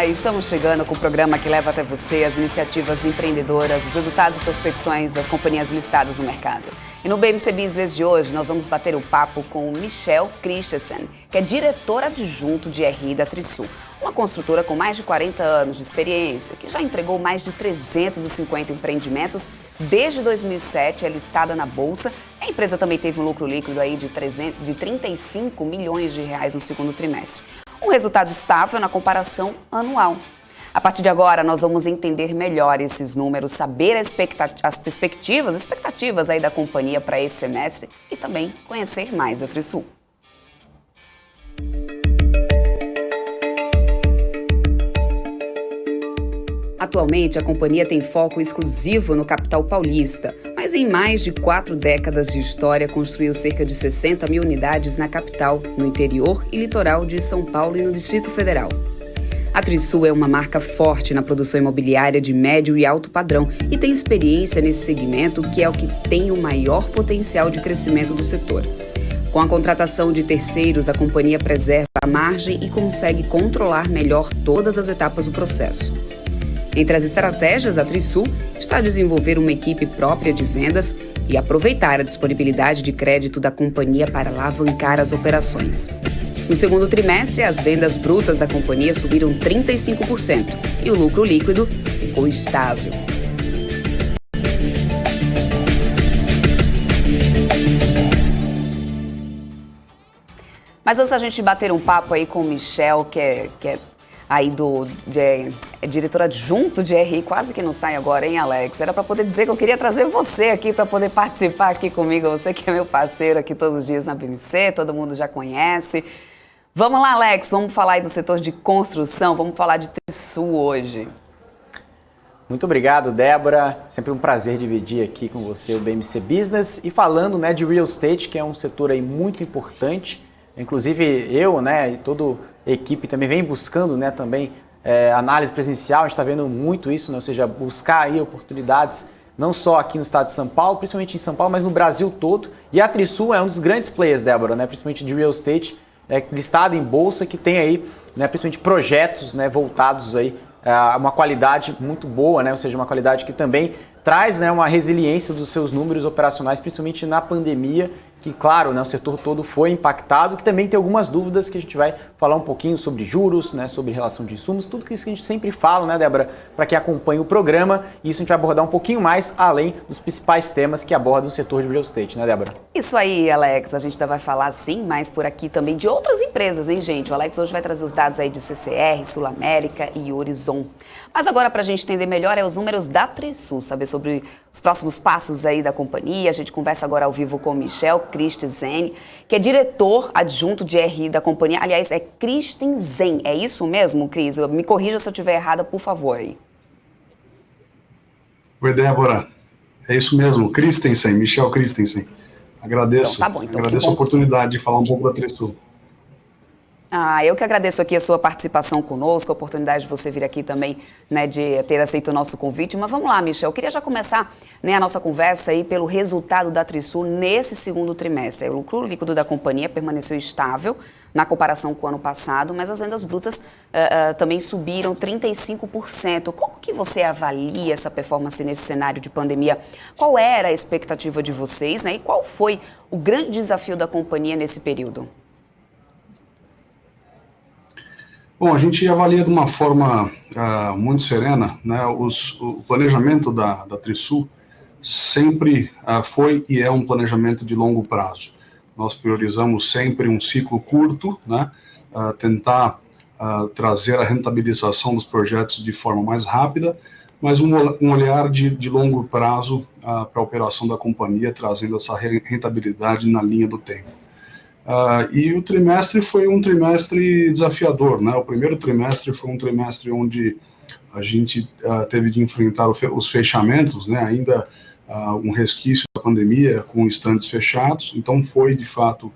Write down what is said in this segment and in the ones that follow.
Olá, estamos chegando com o programa que leva até você as iniciativas empreendedoras, os resultados e prospecções das companhias listadas no mercado. E no BMC Business de hoje, nós vamos bater o papo com Michel Christensen, que é diretor adjunto de RI da Trisul, uma construtora com mais de 40 anos de experiência, que já entregou mais de 350 empreendimentos desde 2007, é listada na Bolsa. A empresa também teve um lucro líquido aí de 35 milhões de reais no segundo trimestre. Um resultado estável na comparação anual. A partir de agora, nós vamos entender melhor esses números, saber as expectativas aí da companhia para esse semestre e também conhecer mais a Trisul. Atualmente, a companhia tem foco exclusivo no capital paulista, mas em mais de 4 décadas de história construiu cerca de 60 mil unidades na capital, no interior e litoral de São Paulo e no Distrito Federal. A Trisul é uma marca forte na produção imobiliária de médio e alto padrão e tem experiência nesse segmento, que é o que tem o maior potencial de crescimento do setor. Com a contratação de terceiros, a companhia preserva a margem e consegue controlar melhor todas as etapas do processo. Entre as estratégias da Trisul está desenvolver uma equipe própria de vendas e aproveitar a disponibilidade de crédito da companhia para alavancar as operações. No segundo trimestre, as vendas brutas da companhia subiram 35% e o lucro líquido ficou estável. Mas antes da gente bater um papo aí com o Michel, que é aí é diretor adjunto de RI, quase que não sai agora, hein, Alex? Era para poder dizer que eu queria trazer você aqui para poder participar aqui comigo, você que é meu parceiro aqui todos os dias na BMC, todo mundo já conhece. Vamos lá, Alex, vamos falar aí do setor de construção, vamos falar de Trisul hoje. Muito obrigado, Débora. Sempre um prazer dividir aqui com você o BMC Business e falando, né, de real estate, que é um setor aí muito importante. Inclusive eu, né, e toda a equipe também vem buscando, né, também análise presencial. A gente está vendo muito isso, né, ou seja, buscar aí oportunidades não só aqui no estado de São Paulo, principalmente em São Paulo, mas no Brasil todo. E a Trisul é um dos grandes players, Débora, né, principalmente de real estate, listado em bolsa, que tem aí, né, principalmente projetos, né, voltados aí a uma qualidade muito boa, né, ou seja, uma qualidade que também traz, né, uma resiliência dos seus números operacionais, principalmente na pandemia, que, claro, né, o setor todo foi impactado, que também tem algumas dúvidas que a gente vai falar um pouquinho sobre juros, né, sobre relação de insumos, tudo isso que a gente sempre fala, né, Débora, para quem acompanha o programa, e isso a gente vai abordar um pouquinho mais além dos principais temas que abordam o setor de real estate, né, Débora? Isso aí, Alex, a gente ainda vai falar sim, mas por aqui também de outras empresas, hein, gente? O Alex hoje vai trazer os dados aí de CCR, Sul América e Horizon. Mas agora, para a gente entender melhor, os números da Trisul, saber sobre os próximos passos aí da companhia. A gente conversa agora ao vivo com o Michel Christensen, que é diretor adjunto de RI da companhia. Aliás, é Christensen, é isso mesmo, Cris? Me corrija se eu estiver errada, por favor. Aí. Oi, Débora. É isso mesmo, Christensen, Michel Christensen. Agradeço, então, tá bom, então, agradeço a oportunidade de falar um pouco da Trisul. Eu que agradeço aqui a sua participação conosco, a oportunidade de você vir aqui também, né, de ter aceito o nosso convite. Mas vamos lá, Michel, eu queria já começar, né, a nossa conversa aí pelo resultado da Trisul nesse segundo trimestre. O lucro líquido da companhia permaneceu estável na comparação com o ano passado, mas as vendas brutas também subiram 35%. Como que você avalia essa performance nesse cenário de pandemia? Qual era a expectativa de vocês, né, e qual foi o grande desafio da companhia nesse período? Bom, a gente avalia de uma forma muito serena, né? O planejamento da Trisul sempre foi e é um planejamento de longo prazo. Nós priorizamos sempre um ciclo curto, né? Tentar trazer a rentabilização dos projetos de forma mais rápida, mas um olhar de longo prazo para a operação da companhia, trazendo essa rentabilidade na linha do tempo. E o trimestre foi um trimestre desafiador, né? O primeiro trimestre foi um trimestre onde a gente teve de enfrentar os fechamentos, né? Ainda um resquício da pandemia, com estandes fechados. Então foi, de fato,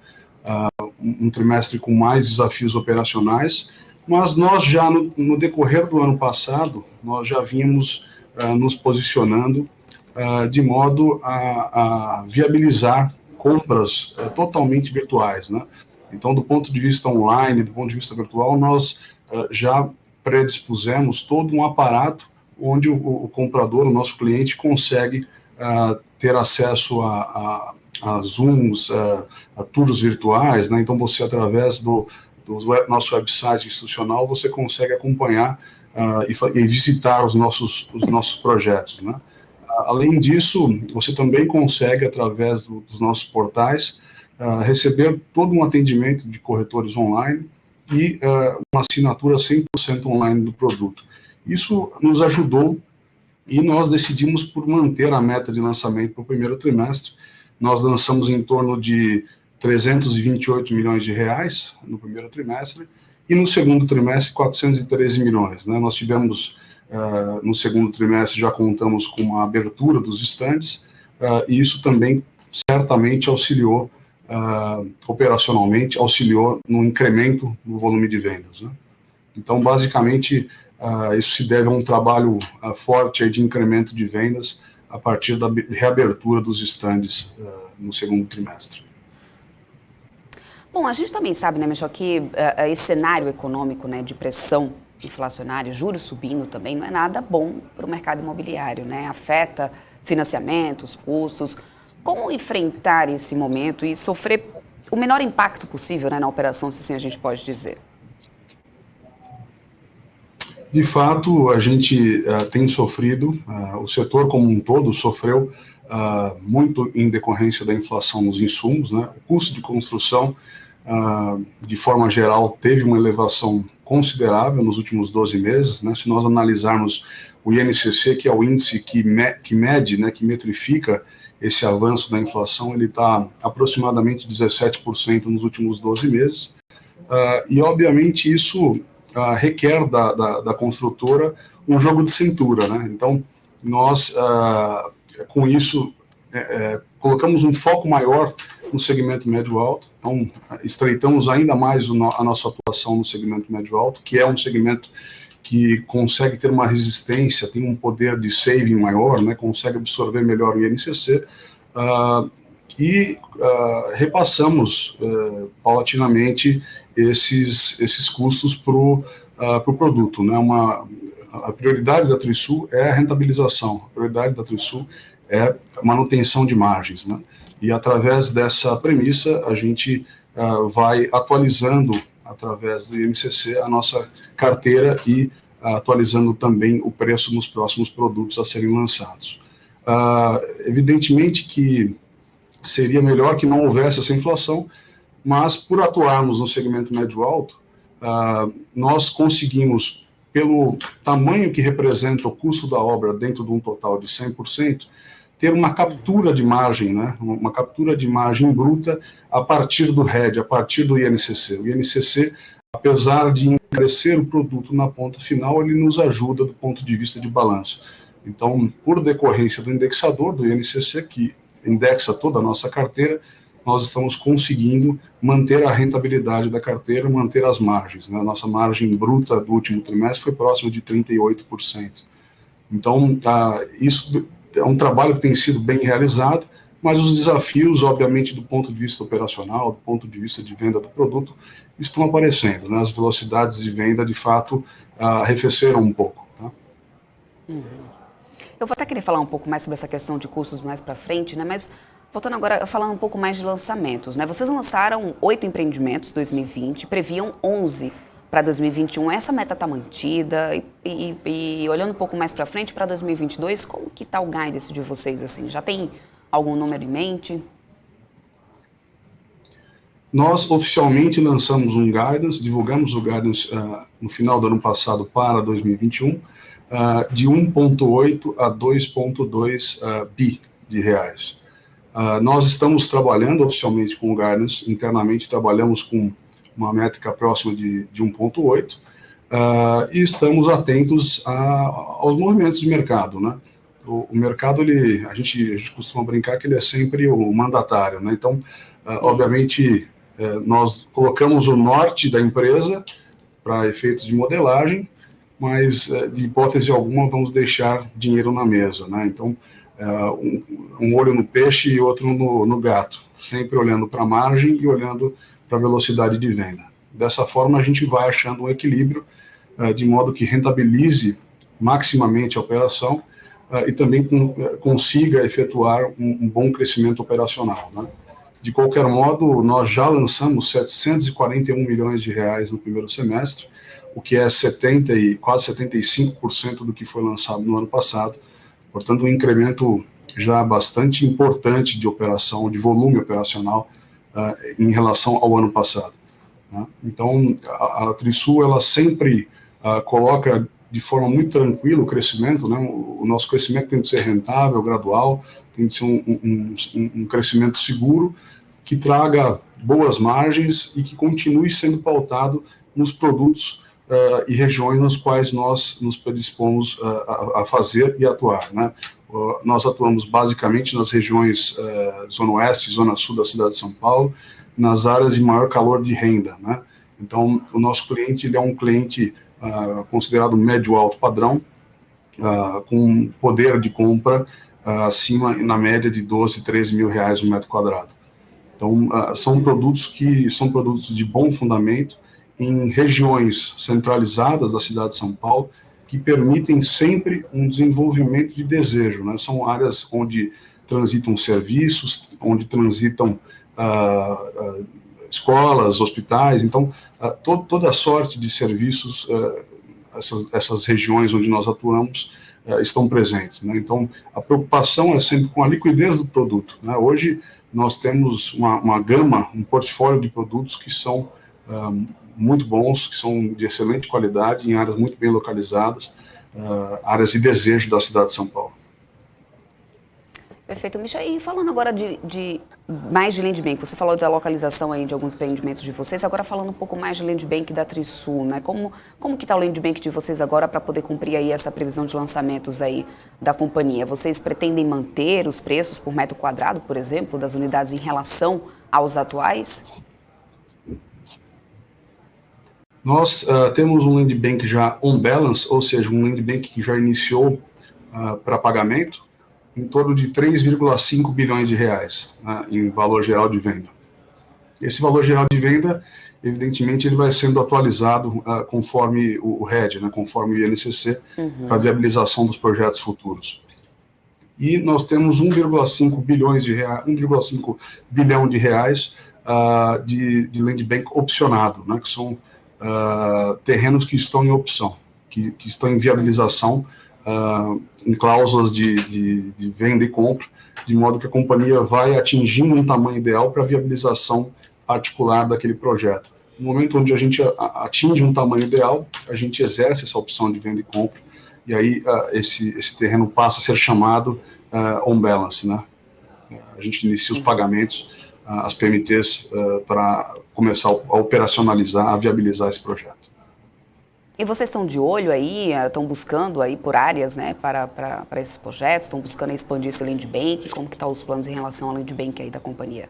um trimestre com mais desafios operacionais, mas nós já, no decorrer do ano passado, nós já vínhamos nos posicionando de modo a viabilizar compras totalmente virtuais, né? Então, do ponto de vista online, do ponto de vista virtual, nós já predispusemos todo um aparato onde o comprador, o nosso cliente, consegue ter acesso a Zooms, a tours virtuais, né? Então você, através do nosso website institucional, você consegue acompanhar e visitar os nossos projetos, né? Além disso, você também consegue, através dos nossos portais, receber todo um atendimento de corretores online e uma assinatura 100% online do produto. Isso nos ajudou e nós decidimos por manter a meta de lançamento para o primeiro trimestre. Nós lançamos em torno de 328 milhões de reais no primeiro trimestre e no segundo trimestre 413 milhões. Né? Nós tivemos, no segundo trimestre, já contamos com a abertura dos estandes e isso também certamente auxiliou, operacionalmente, auxiliou no incremento no volume de vendas. Né? Então, basicamente, isso se deve a um trabalho forte aí de incremento de vendas a partir da reabertura dos estandes no segundo trimestre. Bom, a gente também sabe, né, Michel, que esse cenário econômico, né, de pressão inflacionária, juros subindo também, não é nada bom para o mercado imobiliário, né? Afeta financiamentos, custos. Como enfrentar esse momento e sofrer o menor impacto possível, né, na operação, se assim a gente pode dizer? De fato, a gente tem sofrido, o setor como um todo sofreu muito em decorrência da inflação nos insumos, né? O custo de construção, de forma geral, teve uma elevação considerável nos últimos 12 meses, né? Se nós analisarmos o INCC, que é o índice que mede, né, que metrifica esse avanço da inflação, ele está aproximadamente 17% nos últimos 12 meses, e obviamente isso requer da construtora um jogo de cintura, né? Então, nós, com isso, colocamos um foco maior no segmento médio-alto, então estreitamos ainda mais a nossa atuação no segmento médio-alto, que é um segmento que consegue ter uma resistência, tem um poder de saving maior, né, consegue absorver melhor o INCC, e repassamos paulatinamente esses custos para o produto. Né? A prioridade da Trisul é a rentabilização, a prioridade da Trisul é a manutenção de margens. Né? E através dessa premissa, a gente vai atualizando, através do INCC, a nossa carteira e atualizando também o preço nos próximos produtos a serem lançados. Evidentemente que seria melhor que não houvesse essa inflação, mas por atuarmos no segmento médio-alto, nós conseguimos, pelo tamanho que representa o custo da obra dentro de um total de 100%, ter uma captura de margem, né? Uma captura de margem bruta a partir do RED, a partir do INCC. O INCC, apesar de encarecer o produto na ponta final, ele nos ajuda do ponto de vista de balanço. Então, por decorrência do indexador, do INCC, que indexa toda a nossa carteira, nós estamos conseguindo manter a rentabilidade da carteira, manter as margens. Né? A nossa margem bruta do último trimestre foi próxima de 38%. Então, isso é um trabalho que tem sido bem realizado, mas os desafios, obviamente, do ponto de vista operacional, do ponto de vista de venda do produto, estão aparecendo. Né? As velocidades de venda, de fato, arrefeceram um pouco. Tá? Eu vou até querer falar um pouco mais sobre essa questão de custos mais para frente, né? Mas voltando agora, falando um pouco mais de lançamentos, né? Vocês lançaram 8 empreendimentos em 2020, previam 11 para 2021. Essa meta está mantida e olhando um pouco mais para frente, para 2022, como que está o guidance de vocês? Assim? Já tem algum número em mente? Nós oficialmente lançamos um guidance, divulgamos o guidance no final do ano passado para 2021, de 1,8 a 2,2 bi de reais. Nós estamos trabalhando oficialmente com o guidance, internamente trabalhamos com uma métrica próxima de 1,8, e estamos atentos aos movimentos de mercado. Né? O mercado, a gente costuma brincar que ele é sempre o mandatário. Né? Então, obviamente, nós colocamos o norte da empresa para efeitos de modelagem, mas de hipótese alguma vamos deixar dinheiro na mesa, né? Então, um olho no peixe e outro no gato, sempre olhando para a margem e olhando para a velocidade de venda. Dessa forma, a gente vai achando um equilíbrio de modo que rentabilize maximamente a operação e também consiga efetuar um bom crescimento operacional, né? De qualquer modo, nós já lançamos 741 milhões de reais no primeiro semestre, o que é quase 75% do que foi lançado no ano passado. Portanto, um incremento já bastante importante de operação, de volume operacional em relação ao ano passado, né? Então, a Trisul, ela sempre coloca de forma muito tranquila o crescimento, né? O nosso crescimento tem de ser rentável, gradual, tem de ser um crescimento seguro, que traga boas margens e que continue sendo pautado nos produtos e regiões nas quais nós nos predispomos a fazer e atuar, né? Nós atuamos basicamente nas regiões Zona Oeste e Zona Sul da cidade de São Paulo, nas áreas de maior calor de renda, né? Então, o nosso cliente, ele é um cliente considerado médio-alto padrão, com poder de compra acima, na média, de 12, 13 mil reais o metro quadrado. Então, são produtos de bom fundamento em regiões centralizadas da cidade de São Paulo, que permitem sempre um desenvolvimento de desejo, né? São áreas onde transitam serviços, onde transitam escolas, hospitais. Então, toda a sorte de serviços, essas regiões onde nós atuamos, estão presentes, né? Então, a preocupação é sempre com a liquidez do produto, né? Hoje, nós temos uma gama, um portfólio de produtos que são muito bons, que são de excelente qualidade, em áreas muito bem localizadas, áreas de desejo da cidade de São Paulo. Perfeito, Michel. E falando agora mais de Land Bank, você falou da localização aí de alguns empreendimentos de vocês, agora falando um pouco mais de Land Bank da Trisul, né? Como que está o Land Bank de vocês agora para poder cumprir aí essa previsão de lançamentos aí da companhia? Vocês pretendem manter os preços por metro quadrado, por exemplo, das unidades em relação aos atuais? Nós temos um Land Bank já on balance, ou seja, um Land Bank que já iniciou para pagamento, em torno de 3,5 bilhões de reais, né, em valor geral de venda. Esse valor geral de venda, evidentemente, ele vai sendo atualizado conforme o RED, né, conforme o INCC, para a viabilização dos projetos futuros. E nós temos 1,5 bilhão de reais de Land Bank opcionado, né, que são terrenos que estão em opção, que estão em viabilização, em cláusulas de venda e compra, de modo que a companhia vai atingindo um tamanho ideal para a viabilização particular daquele projeto. No momento onde a gente atinge um tamanho ideal, a gente exerce essa opção de venda e compra, e aí esse terreno passa a ser chamado on balance, né? A gente inicia os pagamentos, as PMTs, para começar a operacionalizar, a viabilizar esse projeto. E vocês estão de olho aí, estão buscando aí por áreas, né, para esses projetos, estão buscando expandir esse Land Bank? Como que estão os planos em relação ao Land Bank aí da companhia?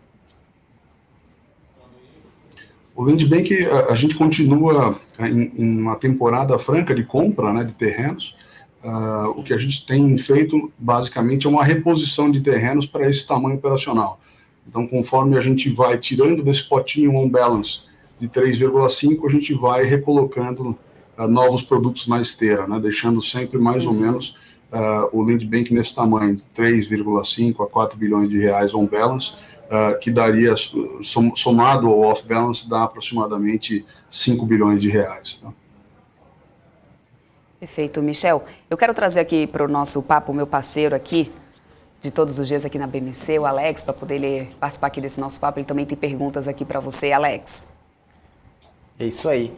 O Land Bank, a gente continua em uma temporada franca de compra, né, de terrenos. O que a gente tem feito, basicamente, é uma reposição de terrenos para esse tamanho operacional. Então, conforme a gente vai tirando desse potinho on balance de 3,5, a gente vai recolocando novos produtos na esteira, né, deixando sempre mais ou menos o Land Bank nesse tamanho, de 3,5 a 4 bilhões de reais on balance, que daria, somado ao off balance, dá aproximadamente 5 bilhões de reais. Tá? Perfeito, Michel. Eu quero trazer aqui para o nosso papo o meu parceiro aqui, de todos os dias aqui na BMC, o Alex, para poder participar aqui desse nosso papo. Ele também tem perguntas aqui para você, Alex. É isso aí.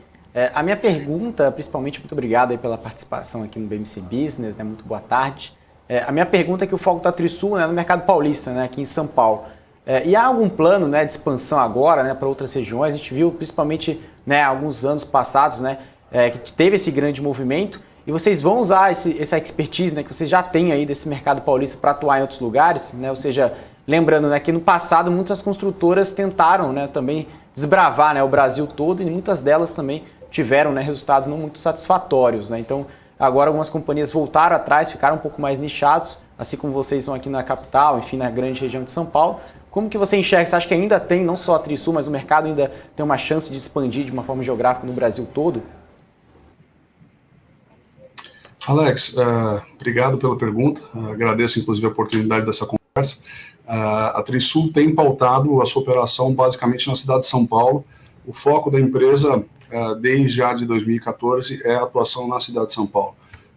A minha pergunta, principalmente, muito obrigado aí pela participação aqui no BMC Business, né? Muito boa tarde. A minha pergunta é que o foco da Trisul, né, no mercado paulista, né, aqui em São Paulo. E há algum plano, né, de expansão agora, né, para outras regiões? A gente viu, principalmente, né, alguns anos passados, né, que teve esse grande movimento. E vocês vão usar essa expertise, né, que vocês já têm aí desse mercado paulista para atuar em outros lugares, né? Ou seja, lembrando, né, que no passado muitas construtoras tentaram, né, também desbravar, né, o Brasil todo, e muitas delas também tiveram, né, resultados não muito satisfatórios, né? Então, agora algumas companhias voltaram atrás, ficaram um pouco mais nichados, assim como vocês são aqui na capital, enfim, na grande região de São Paulo. Como que você enxerga? Você acha que ainda tem, não só a Trisul, mas o mercado ainda tem uma chance de expandir de uma forma geográfica no Brasil todo? Alex, obrigado pela pergunta, agradeço inclusive a oportunidade dessa conversa. A Trisul tem pautado a sua operação basicamente na cidade de São Paulo. O foco da empresa, desde já de 2014, é a atuação na cidade de São Paulo.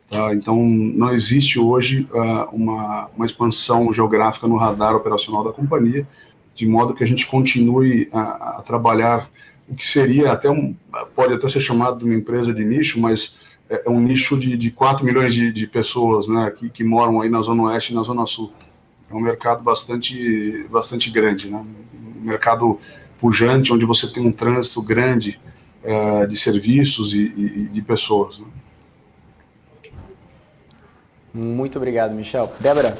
Tá? Então, não existe hoje uma expansão geográfica no radar operacional da companhia, de modo que a gente continue a trabalhar o que seria pode até ser chamado de uma empresa de nicho, mas é um nicho de 4 milhões de pessoas, né, que moram aí na Zona Oeste e na Zona Sul. É um mercado bastante grande, né? Um mercado pujante, onde você tem um trânsito grande de serviços e de pessoas. Né? Muito obrigado, Michel. Débora?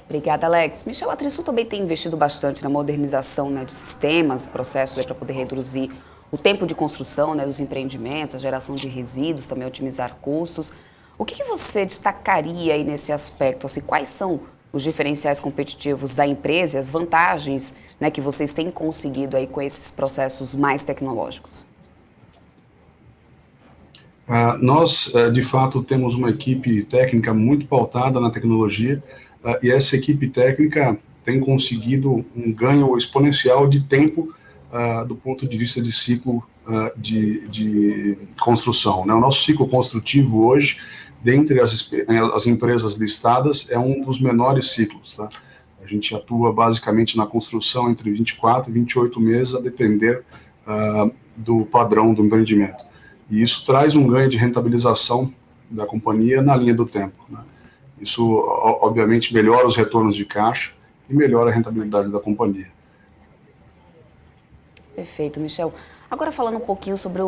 Obrigada, Alex. Michel, a Trisul também tem investido bastante na modernização, né, de sistemas, processos para poder reduzir o tempo de construção, né, dos empreendimentos, a geração de resíduos, também otimizar custos. O que você destacaria aí nesse aspecto? Assim, quais são os diferenciais competitivos da empresa e as vantagens, né, que vocês têm conseguido aí com esses processos mais tecnológicos? Nós, de fato, temos uma equipe técnica muito pautada na tecnologia e essa equipe técnica tem conseguido um ganho exponencial de tempo do ponto de vista de ciclo de construção. Né? O nosso ciclo construtivo hoje, dentre as empresas listadas, é um dos menores ciclos. Tá? A gente atua basicamente na construção entre 24 e 28 meses, a depender do padrão do empreendimento. E isso traz um ganho de rentabilização da companhia na linha do tempo. Né? Isso, obviamente, melhora os retornos de caixa e melhora a rentabilidade da companhia. Perfeito, Michel. Agora falando um pouquinho sobre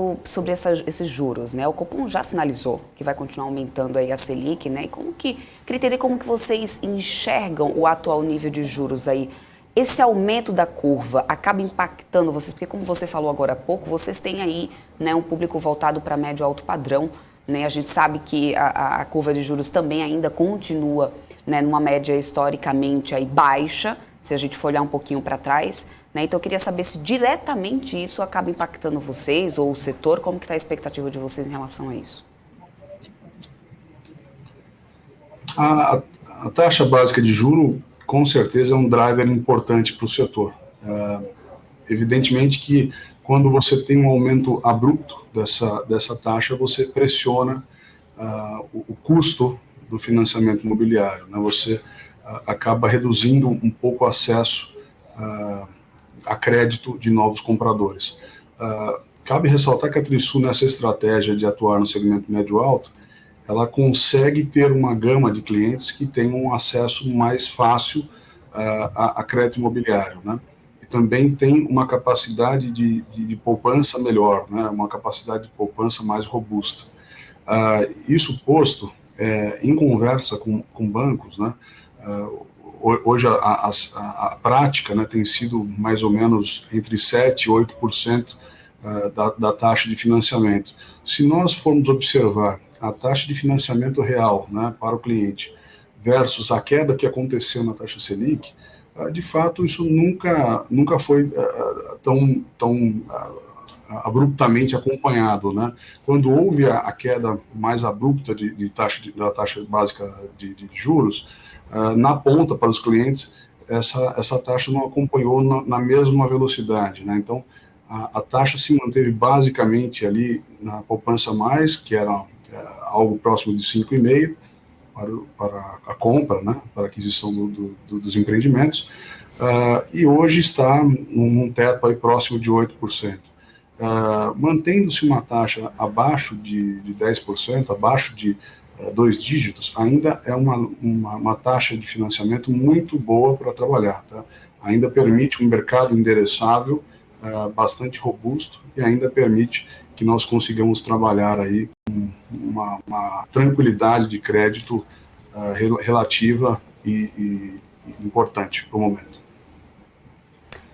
esses juros, né? O Copom já sinalizou que vai continuar aumentando aí a Selic, né? E queria entender como que vocês enxergam o atual nível de juros aí. Esse aumento da curva acaba impactando vocês, porque como você falou agora há pouco, vocês têm aí, né, um público voltado para médio alto padrão, né? A gente sabe que a curva de juros também ainda continua, né, numa média historicamente aí baixa, se a gente for olhar um pouquinho para trás. Então, eu queria saber se diretamente isso acaba impactando vocês ou o setor, como que está a expectativa de vocês em relação a isso? A taxa básica de juro, com certeza, é um driver importante para o setor. Evidentemente que quando você tem um aumento abrupto dessa taxa, você pressiona o custo do financiamento imobiliário. Né? Você acaba reduzindo um pouco o acesso a crédito de novos compradores. Cabe ressaltar que a Trisul, nessa estratégia de atuar no segmento médio-alto, ela consegue ter uma gama de clientes que tem um acesso mais fácil a crédito imobiliário, né? E também tem uma capacidade de poupança melhor, né? Uma capacidade de poupança mais robusta. Isso posto, em conversa com bancos, né? Hoje a prática, né, tem sido mais ou menos entre 7% e 8% da taxa de financiamento. Se nós formos observar a taxa de financiamento real, né, para o cliente versus a queda que aconteceu na taxa Selic, de fato isso nunca foi tão abruptamente acompanhado. Né? Quando houve a queda mais abrupta da taxa básica de juros, na ponta para os clientes, essa taxa não acompanhou na mesma velocidade. Né? Então, a taxa se manteve basicamente ali na poupança mais, que era algo próximo de 5,5% para a compra, né? Para a aquisição dos empreendimentos, e hoje está num teto aí próximo de 8%. Mantendo-se uma taxa abaixo de 10%, abaixo de 2 dígitos, ainda é uma taxa de financiamento muito boa para trabalhar. Tá? Ainda permite um mercado endereçável bastante robusto e ainda permite que nós consigamos trabalhar aí com uma tranquilidade de crédito relativa e importante para o momento.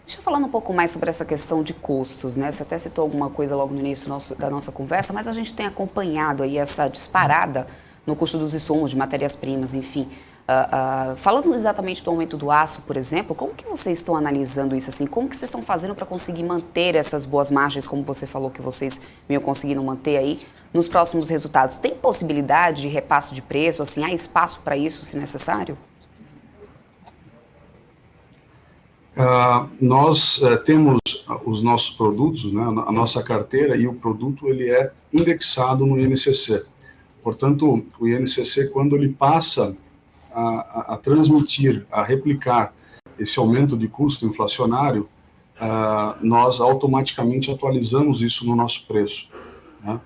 Deixa eu falar um pouco mais sobre essa questão de custos, né? Você até citou alguma coisa logo no início da nossa conversa, mas a gente tem acompanhado aí essa disparada no custo dos insumos, de matérias-primas, enfim. Falando exatamente do aumento do aço, por exemplo, como que vocês estão analisando isso? Assim, como que vocês estão fazendo para conseguir manter essas boas margens, como você falou que vocês vinham conseguindo manter aí, nos próximos resultados, tem possibilidade de repasse de preço? Assim, há espaço para isso, se necessário? Nós temos os nossos produtos, né, a nossa carteira, e o produto ele é indexado no INCC. Portanto, o INCC, quando ele passa a transmitir, a replicar esse aumento de custo inflacionário, nós automaticamente atualizamos isso no nosso preço, né?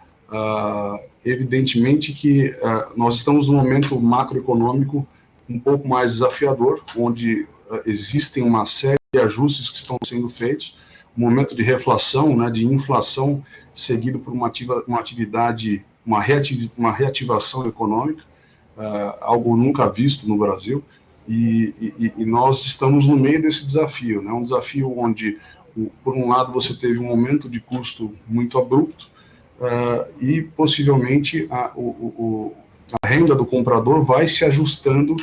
Evidentemente que nós estamos num momento macroeconômico um pouco mais desafiador, onde existem uma série de ajustes que estão sendo feitos, um momento de reflação, né, de inflação, seguido por uma atividade, uma reativação econômica, algo nunca visto no Brasil, e nós estamos no meio desse desafio, né, um desafio onde, por um lado, você teve um aumento de custo muito abrupto, e possivelmente a renda do comprador vai se ajustando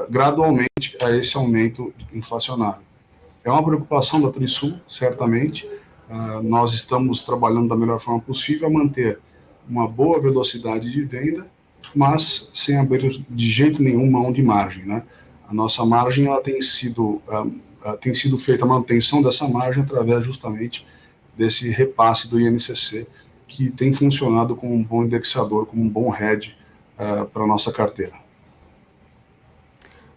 gradualmente a esse aumento inflacionário. É uma preocupação da Trisul, certamente. Nós estamos trabalhando da melhor forma possível a manter uma boa velocidade de venda, mas sem abrir de jeito nenhum mão de margem, né? A nossa margem ela tem sido feita a manutenção dessa margem através justamente desse repasse do INCC, que tem funcionado como um bom indexador, como um bom hedge para a nossa carteira.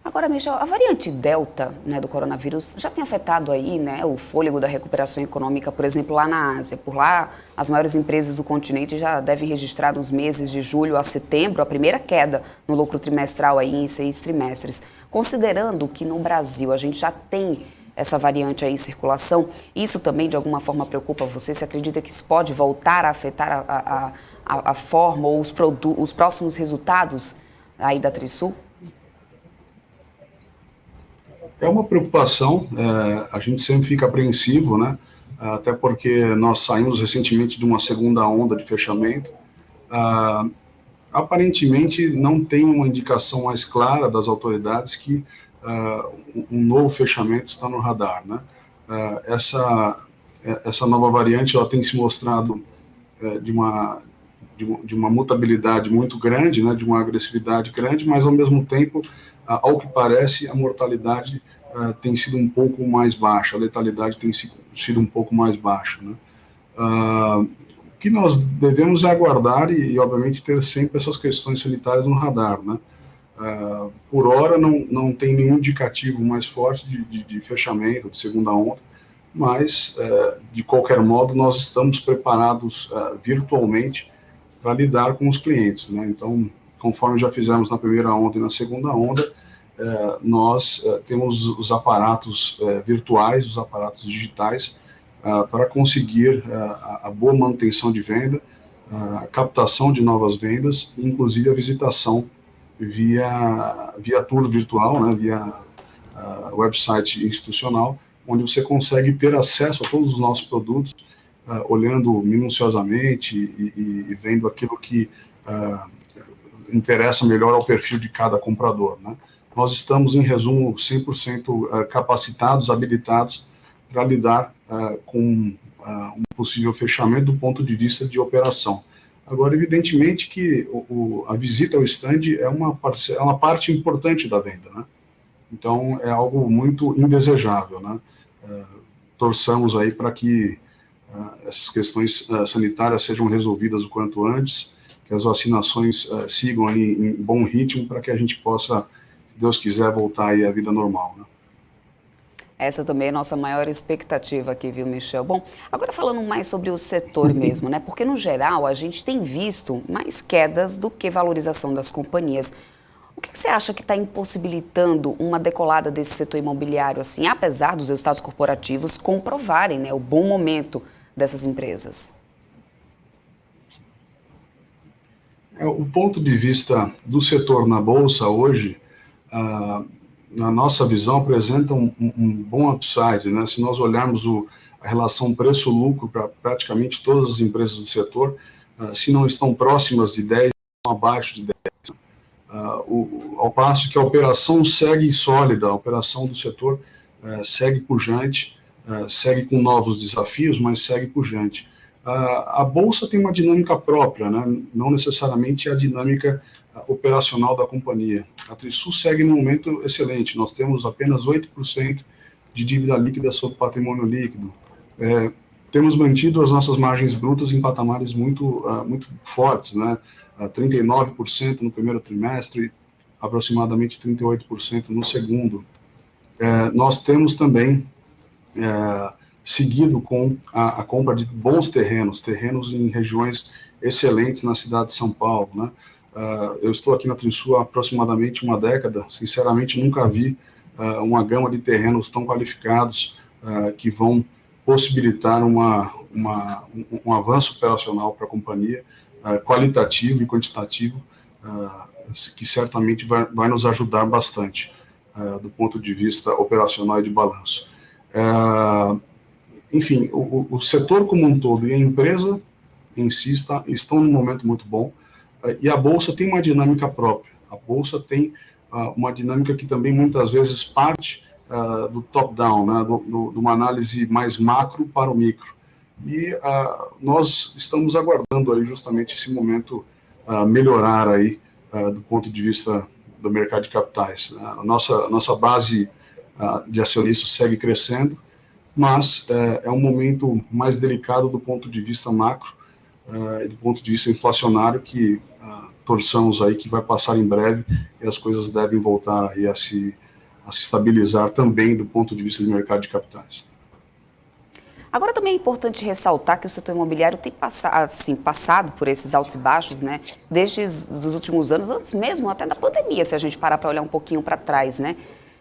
Agora, Michel, a variante Delta, né, do coronavírus já tem afetado aí, né, o fôlego da recuperação econômica, por exemplo, lá na Ásia. Por lá, as maiores empresas do continente já devem registrar nos meses de julho a setembro a primeira queda no lucro trimestral aí em 6 trimestres. Considerando que no Brasil a gente já tem essa variante aí em circulação, isso também de alguma forma preocupa você? Você acredita que isso pode voltar a afetar a forma ou os próximos resultados aí da Trisul? É uma preocupação, a gente sempre fica apreensivo, né? Até porque nós saímos recentemente de uma segunda onda de fechamento. Aparentemente não tem uma indicação mais clara das autoridades que um novo fechamento está no radar, né? Essa nova variante ela tem se mostrado de uma mutabilidade muito grande, né? De uma agressividade grande, mas ao mesmo tempo, ao que parece, a mortalidade tem sido um pouco mais baixa, a letalidade tem sido um pouco mais baixa, né? O que nós devemos é aguardar e, obviamente, ter sempre essas questões sanitárias no radar, né? Por hora, não tem nenhum indicativo mais forte de fechamento, de segunda onda, mas, de qualquer modo, nós estamos preparados virtualmente para lidar com os clientes, né? Então, conforme já fizemos na primeira onda e na segunda onda, nós temos os aparatos virtuais, os aparatos digitais, para conseguir a boa manutenção de venda, a captação de novas vendas, inclusive a visitação via tour virtual, né, via website institucional, onde você consegue ter acesso a todos os nossos produtos, olhando minuciosamente e vendo aquilo que interessa melhor ao perfil de cada comprador, né? Nós estamos, em resumo, 100% capacitados, habilitados para lidar com um possível fechamento do ponto de vista de operação. Agora, evidentemente que a visita ao stand é uma parte importante da venda, né? Então, é algo muito indesejável, né? Torçamos aí para que essas questões sanitárias sejam resolvidas o quanto antes, que as vacinações sigam aí em bom ritmo para que a gente possa, se Deus quiser, voltar aí à vida normal, né? Essa também é a nossa maior expectativa aqui, viu, Michel? Bom, agora falando mais sobre o setor mesmo, né? Porque, no geral, a gente tem visto mais quedas do que valorização das companhias. O que você acha que está impossibilitando uma decolada desse setor imobiliário, assim, apesar dos resultados corporativos comprovarem, né, o bom momento dessas empresas? O ponto de vista do setor na Bolsa hoje, na nossa visão, apresenta um bom upside, né? Se nós olharmos a relação preço-lucro para praticamente todas as empresas do setor, se não estão próximas de 10, estão abaixo de 10. Ao passo que a operação segue sólida, a operação do setor segue pujante, segue com novos desafios, mas segue pujante. A Bolsa tem uma dinâmica própria, né? Não necessariamente a dinâmica operacional da companhia. A Trisul segue num momento excelente, nós temos apenas 8% de dívida líquida sobre patrimônio líquido. Temos mantido as nossas margens brutas em patamares muito fortes, né? 39% no primeiro trimestre, aproximadamente 38% no segundo. Nós temos também seguido com a compra de bons terrenos em regiões excelentes na cidade de São Paulo, né? Eu estou aqui na Trisul há aproximadamente uma década, sinceramente nunca vi uma gama de terrenos tão qualificados que vão possibilitar um avanço operacional para a companhia, qualitativo e quantitativo, que certamente vai nos ajudar bastante do ponto de vista operacional e de balanço. Enfim, o setor como um todo e a empresa em si estão num momento muito bom, e a Bolsa tem uma dinâmica própria. A Bolsa tem uma dinâmica que também muitas vezes parte do top-down, né, de uma análise mais macro para o micro. E nós estamos aguardando aí justamente esse momento melhorar aí do ponto de vista do mercado de capitais. A nossa base de acionistas segue crescendo, mas é um momento mais delicado do ponto de vista macro e do ponto de vista inflacionário que torçamos aí que vai passar em breve e as coisas devem voltar aí a se estabilizar também do ponto de vista do mercado de capitais. Agora também é importante ressaltar que o setor imobiliário tem passado por esses altos e baixos, né? Desde os últimos anos, antes mesmo até da pandemia, se a gente parar para olhar um pouquinho para trás, né?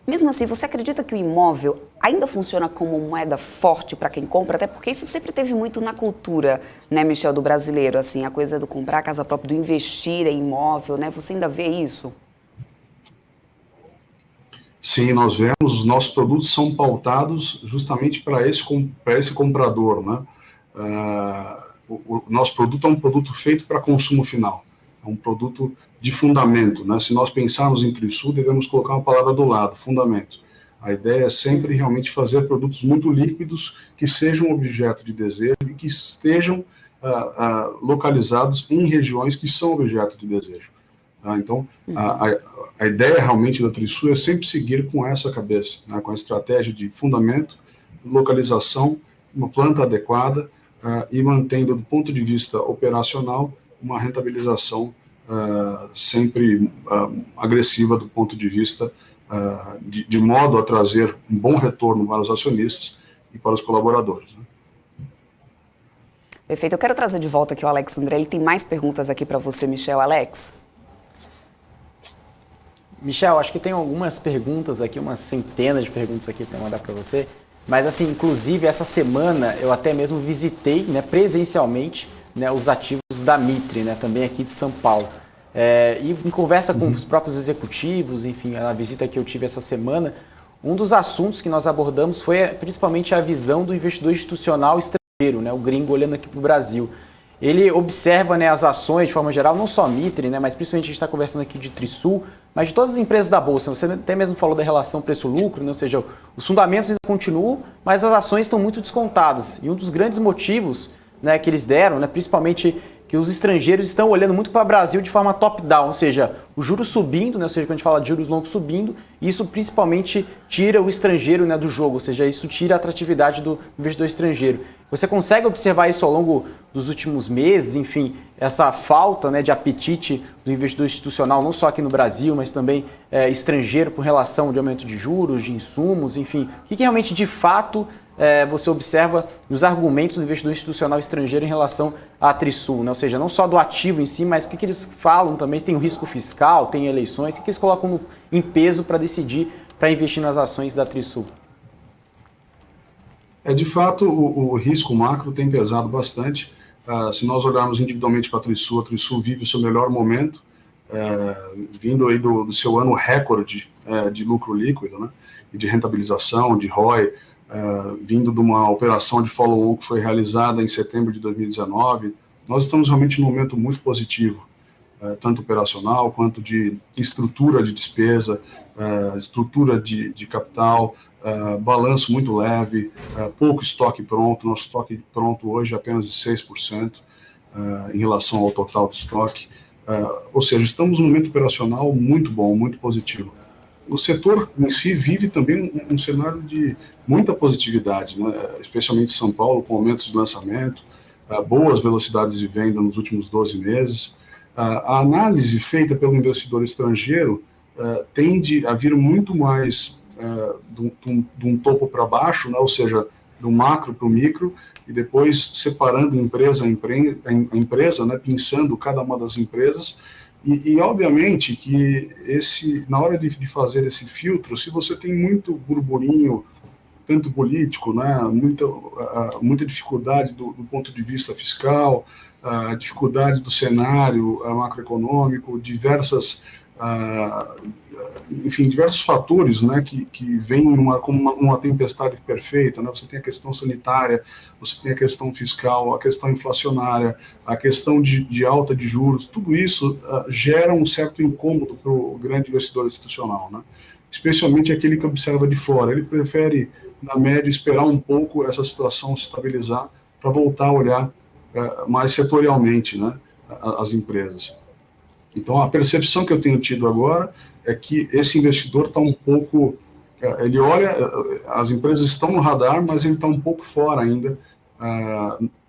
Mesmo assim, você acredita que o imóvel ainda funciona como moeda forte para quem compra? Até porque isso sempre teve muito na cultura, né, Michel, do brasileiro, assim, a coisa do comprar a casa própria, do investir em imóvel, né? Você ainda vê isso? Sim, nós vemos, os nossos produtos são pautados justamente para esse comprador, né? O nosso produto é um produto feito para consumo final, é um produto de fundamento, né? Se nós pensarmos em Trisul, devemos colocar uma palavra do lado, fundamento. A ideia é sempre realmente fazer produtos muito líquidos, que sejam objeto de desejo e que estejam localizados em regiões que são objeto de desejo. Tá? Então, a ideia realmente da Trisul é sempre seguir com essa cabeça, né? Com a estratégia de fundamento, localização, uma planta adequada e mantendo, do ponto de vista operacional, uma rentabilização sempre agressiva do ponto de vista de modo a trazer um bom retorno para os acionistas e para os colaboradores, né? Perfeito. Eu quero trazer de volta aqui o Alex André. Ele tem mais perguntas aqui para você, Michel. Alex? Michel, acho que tem algumas perguntas aqui, umas centenas de perguntas aqui para mandar para você. Mas, assim, inclusive, essa semana eu até mesmo visitei, né, presencialmente, né, os ativos da Mitre, né, também aqui de São Paulo. E em conversa com os próprios executivos, enfim, a visita que eu tive essa semana, um dos assuntos que nós abordamos foi principalmente a visão do investidor institucional estrangeiro, né, o gringo olhando aqui para o Brasil. Ele observa, né, as ações de forma geral, não só a Mitre, né, mas principalmente a gente está conversando aqui de Trisul, mas de todas as empresas da Bolsa. Você até mesmo falou da relação preço-lucro, né, ou seja, os fundamentos ainda continuam, mas as ações estão muito descontadas. E um dos grandes motivos, né, que eles deram, né, principalmente que os estrangeiros estão olhando muito para o Brasil de forma top-down, ou seja, o juros subindo, né, ou seja, quando a gente fala de juros longos subindo, isso principalmente tira o estrangeiro, né, do jogo, ou seja, isso tira a atratividade do investidor estrangeiro. Você consegue observar isso ao longo dos últimos meses, enfim, essa falta, né, de apetite do investidor institucional, não só aqui no Brasil, mas também estrangeiro, por relação de aumento de juros, de insumos, enfim. O que realmente, de fato, você observa nos argumentos do investidor institucional estrangeiro em relação à Trisul, né? Ou seja, não só do ativo em si, mas o que eles falam também, se tem o risco fiscal, tem eleições, o que eles colocam em peso para decidir, para investir nas ações da Trisul? De fato, o risco macro tem pesado bastante. Se nós olharmos individualmente para a Trisul vive o seu melhor momento, vindo aí do seu ano recorde de lucro líquido, né, e de rentabilização, de ROI, vindo de uma operação de follow-on que foi realizada em setembro de 2019. Nós estamos realmente num momento muito positivo. tanto operacional quanto de estrutura de despesa, estrutura de capital, balanço muito leve, pouco estoque pronto. Nosso estoque pronto hoje é apenas de 6% em relação ao total de estoque. Ou seja, estamos num momento operacional muito bom, muito positivo. O setor em si vive também um cenário de muita positividade, né? Especialmente em São Paulo, com aumentos de lançamento, boas velocidades de venda nos últimos 12 meses. A análise feita pelo investidor estrangeiro tende a vir muito mais de um topo para baixo, né? Ou seja, do macro para o micro, e depois separando empresa a empresa, né? Pensando cada uma das empresas. E obviamente que na hora de fazer esse filtro, se você tem muito burburinho, tanto político, né, muita dificuldade do ponto de vista fiscal, dificuldade do cenário macroeconômico, diversos fatores, né, que vêm como uma tempestade perfeita, né? Você tem a questão sanitária, você tem a questão fiscal, a questão inflacionária, a questão de alta de juros, tudo isso gera um certo incômodo para o grande investidor institucional, né? Especialmente aquele que observa de fora. Ele prefere, na média, esperar um pouco essa situação se estabilizar para voltar a olhar mais setorialmente, né, as empresas. Então, a percepção que eu tenho tido agora é que esse investidor está um pouco... Ele olha, as empresas estão no radar, mas ele está um pouco fora ainda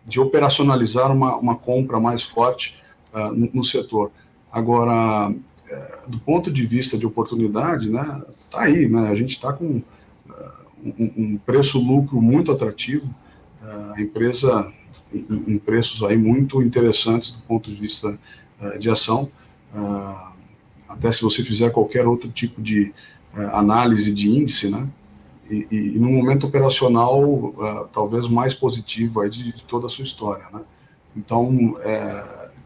de operacionalizar uma compra mais forte no setor. Agora, do ponto de vista de oportunidade, né, está aí, né, a gente está com um preço-lucro muito atrativo, a empresa em preços aí muito interessantes do ponto de vista de ação. Até se você fizer qualquer outro tipo de análise de índice, né? E no momento operacional, talvez mais positivo aí de toda a sua história, né? Então,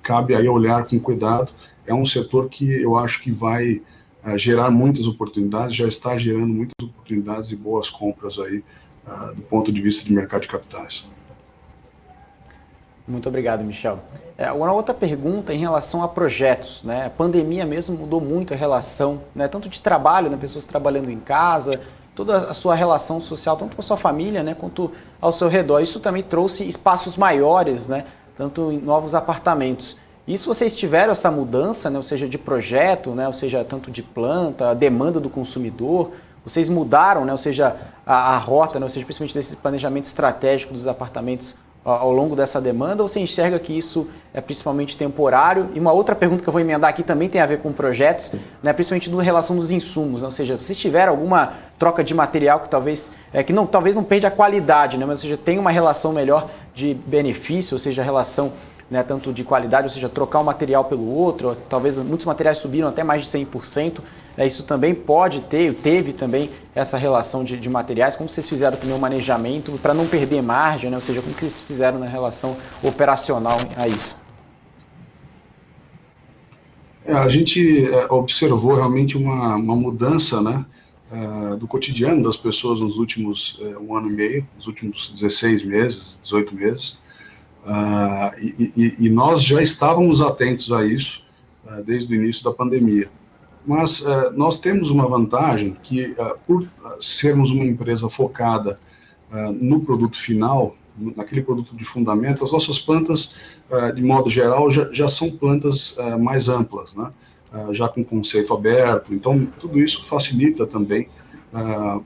cabe aí olhar com cuidado. É um setor que eu acho que vai gerar muitas oportunidades, já está gerando muitas oportunidades e boas compras aí do ponto de vista de mercado de capitais. Muito obrigado, Michel. Uma outra pergunta em relação a projetos, né? A pandemia mesmo mudou muito a relação, né? Tanto de trabalho, né? Pessoas trabalhando em casa, toda a sua relação social, tanto com a sua família, né? Quanto ao seu redor. Isso também trouxe espaços maiores, né? Tanto em novos apartamentos. E se vocês tiveram essa mudança, né? Ou seja, de projeto, né? Ou seja, tanto de planta, a demanda do consumidor, vocês mudaram, né? Ou seja, a rota, né? Ou seja, principalmente desse planejamento estratégico dos apartamentos ao longo dessa demanda, ou você enxerga que isso é principalmente temporário? E uma outra pergunta que eu vou emendar aqui também tem a ver com projetos, né, principalmente na relação dos insumos, né? Ou seja, vocês tiveram alguma troca de material que talvez não perde a qualidade, né, mas ou seja, tem uma relação melhor de benefício, ou seja, a relação, né, tanto de qualidade, ou seja, trocar um material pelo outro, talvez muitos materiais subiram até mais de 100%, isso também teve também essa relação de materiais. Como vocês fizeram também o manejamento para não perder margem, né? Ou seja, como que vocês fizeram na relação operacional a isso? A gente observou realmente uma mudança, né, do cotidiano das pessoas nos últimos 1 ano e meio, nos últimos 16 meses, 18 meses, e nós já estávamos atentos a isso desde o início da pandemia. Mas nós temos uma vantagem que, por sermos uma empresa focada no produto final, naquele produto de fundamento, as nossas plantas, de modo geral, já são plantas mais amplas, né? Já com conceito aberto. Então, tudo isso facilita também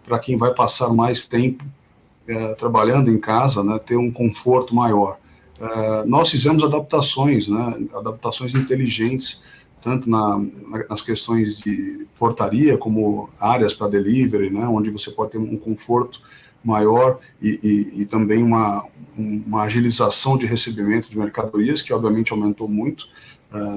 para quem vai passar mais tempo trabalhando em casa, né, ter um conforto maior. Nós fizemos adaptações, né, adaptações inteligentes, tanto nas questões de portaria, como áreas para delivery, né, onde você pode ter um conforto maior e também uma agilização de recebimento de mercadorias, que obviamente aumentou muito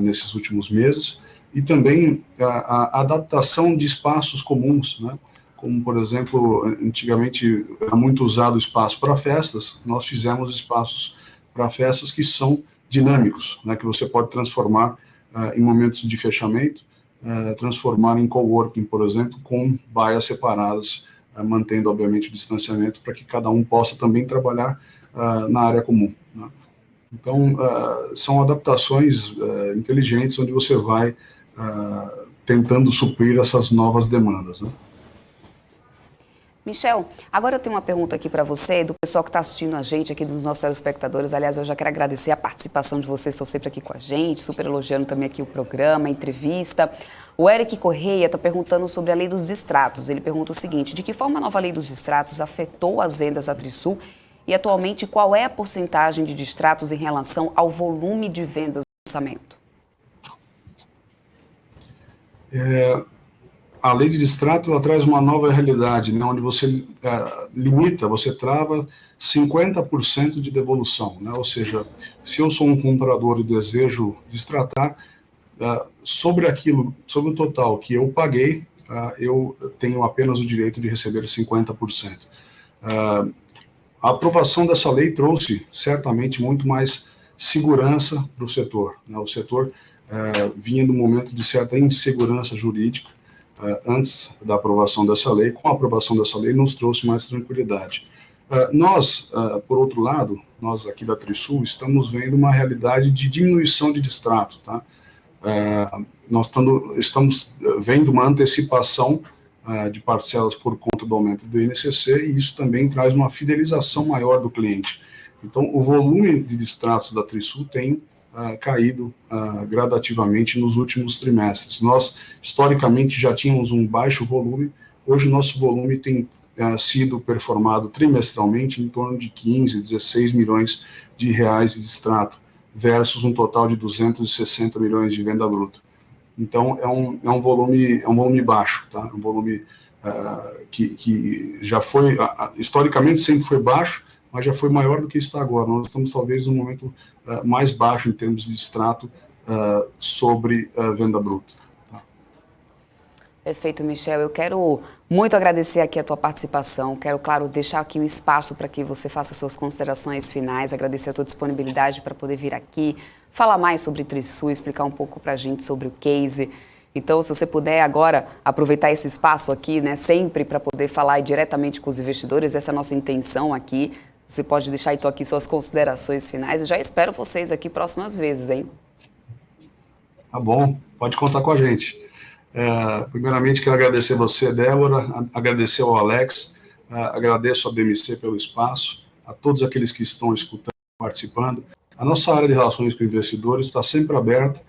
nesses últimos meses, e também a adaptação de espaços comuns, né, como, por exemplo, antigamente era muito usado o espaço para festas, nós fizemos espaços para festas que são dinâmicos, né, que você pode transformar em momentos de fechamento, transformar em coworking, por exemplo, com baias separadas, mantendo, obviamente, o distanciamento para que cada um possa também trabalhar na área comum, né? Então, são adaptações inteligentes onde você vai tentando suprir essas novas demandas, né? Michel, agora eu tenho uma pergunta aqui para você, do pessoal que está assistindo a gente aqui, dos nossos telespectadores. Aliás, eu já quero agradecer a participação de vocês, estão sempre aqui com a gente, super elogiando também aqui o programa, a entrevista. O Eric Correia está perguntando sobre a lei dos distratos. Ele pergunta o seguinte: de que forma a nova lei dos distratos afetou as vendas da Trisul e atualmente qual é a porcentagem de distratos em relação ao volume de vendas do lançamento? A lei de distrato, ela traz uma nova realidade, né, onde você limita, você trava 50% de devolução, né? Ou seja, se eu sou um comprador e desejo distratar, sobre o total que eu paguei, eu tenho apenas o direito de receber 50%. A aprovação dessa lei trouxe certamente muito mais segurança para o setor, né? O setor vinha num momento de certa insegurança jurídica antes da aprovação dessa lei. Com a aprovação dessa lei, nos trouxe mais tranquilidade. Nós, por outro lado, nós aqui da Trisul, estamos vendo uma realidade de diminuição de distrato, tá? Nós estamos vendo uma antecipação de parcelas por conta do aumento do INCC, e isso também traz uma fidelização maior do cliente. Então, o volume de distratos da Trisul tem caído gradativamente nos últimos trimestres. Nós, historicamente, já tínhamos um baixo volume. Hoje, o nosso volume tem sido performado trimestralmente em torno de 15, 16 milhões de reais de distrato, versus um total de 260 milhões de venda bruta. Então, é um volume baixo, tá? Um volume que já foi, historicamente sempre foi baixo, mas já foi maior do que está agora. Nós estamos talvez num momento mais baixo em termos de distrato sobre venda bruta. Tá? Perfeito, Michel. Eu quero muito agradecer aqui a tua participação. Quero, claro, deixar aqui o espaço para que você faça suas considerações finais, agradecer a tua disponibilidade para poder vir aqui, falar mais sobre Trisul, explicar um pouco para a gente sobre o case. Então, se você puder agora aproveitar esse espaço aqui, né, sempre para poder falar diretamente com os investidores, essa é a nossa intenção aqui. Você pode deixar então aqui suas considerações finais. Eu já espero vocês aqui próximas vezes, hein? Tá bom, pode contar com a gente. Primeiramente, quero agradecer você, Débora, agradecer ao Alex, agradeço a BMC pelo espaço, a todos aqueles que estão escutando, participando. A nossa área de relações com investidores está sempre aberta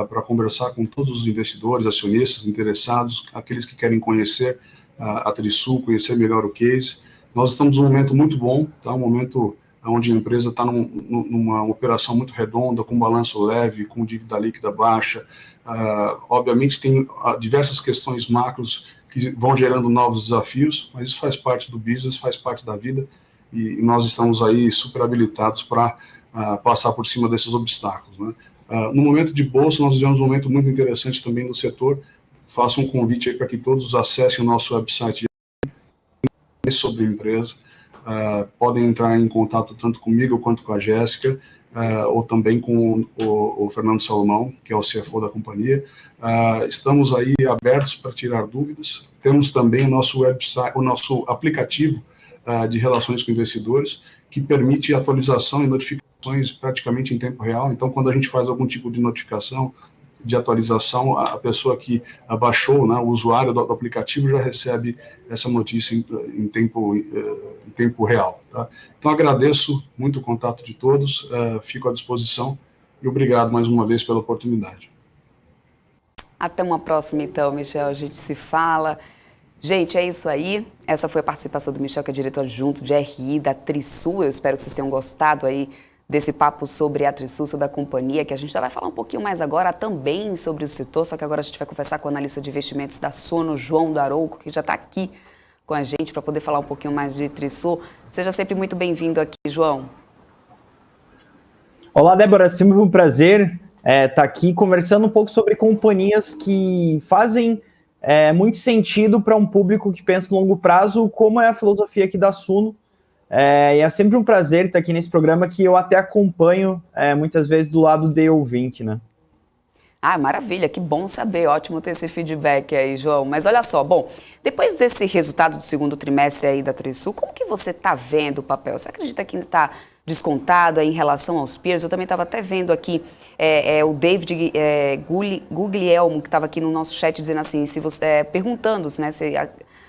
para conversar com todos os investidores, acionistas, interessados, aqueles que querem conhecer a Trisul, conhecer melhor o case. Nós estamos num momento muito bom, tá? Um momento onde a empresa está numa operação muito redonda, com balanço leve, com dívida líquida baixa. Obviamente tem diversas questões macros que vão gerando novos desafios, mas isso faz parte do business, faz parte da vida, e nós estamos aí super habilitados para passar por cima desses obstáculos, né? No momento de bolsa, nós vivemos um momento muito interessante também do setor. Faço um convite aí para que todos acessem o nosso website sobre a empresa, podem entrar em contato tanto comigo quanto com a Jéssica, ou também com o Fernando Salomão, que é o CFO da companhia. Estamos aí abertos para tirar dúvidas. Temos também o nosso website, o nosso aplicativo de relações com investidores, que permite atualização e notificações praticamente em tempo real. Então, quando a gente faz algum tipo de notificação, de atualização, a pessoa que baixou, né, o usuário do aplicativo já recebe essa notícia em tempo real. Tá? Então, agradeço muito o contato de todos, fico à disposição e obrigado mais uma vez pela oportunidade. Até uma próxima, então, Michel, a gente se fala. Gente, é isso aí. Essa foi a participação do Michel, que é diretor adjunto de RI da Trisul. Eu espero que vocês tenham gostado aí desse papo sobre a Trisul, sobre a companhia, que a gente já vai falar um pouquinho mais agora também sobre o setor, só que agora a gente vai conversar com o analista de investimentos da Sono, João Darouco, que já está aqui com a gente para poder falar um pouquinho mais de Trisul. Seja sempre muito bem-vindo aqui, João. Olá, Débora, sempre um prazer estar aqui conversando um pouco sobre companhias que fazem muito sentido para um público que pensa no longo prazo, como é a filosofia aqui da Suno. E é sempre um prazer estar aqui nesse programa que eu até acompanho muitas vezes do lado de ouvinte, né? Ah, maravilha, que bom saber, ótimo ter esse feedback aí, João. Mas olha só, bom, depois desse resultado do segundo trimestre aí da Trisul, como que você está vendo o papel? Você acredita que ainda está descontado aí em relação aos peers. Eu também estava até vendo aqui o David Guglielmo, que estava aqui no nosso chat, dizendo assim, perguntando, né,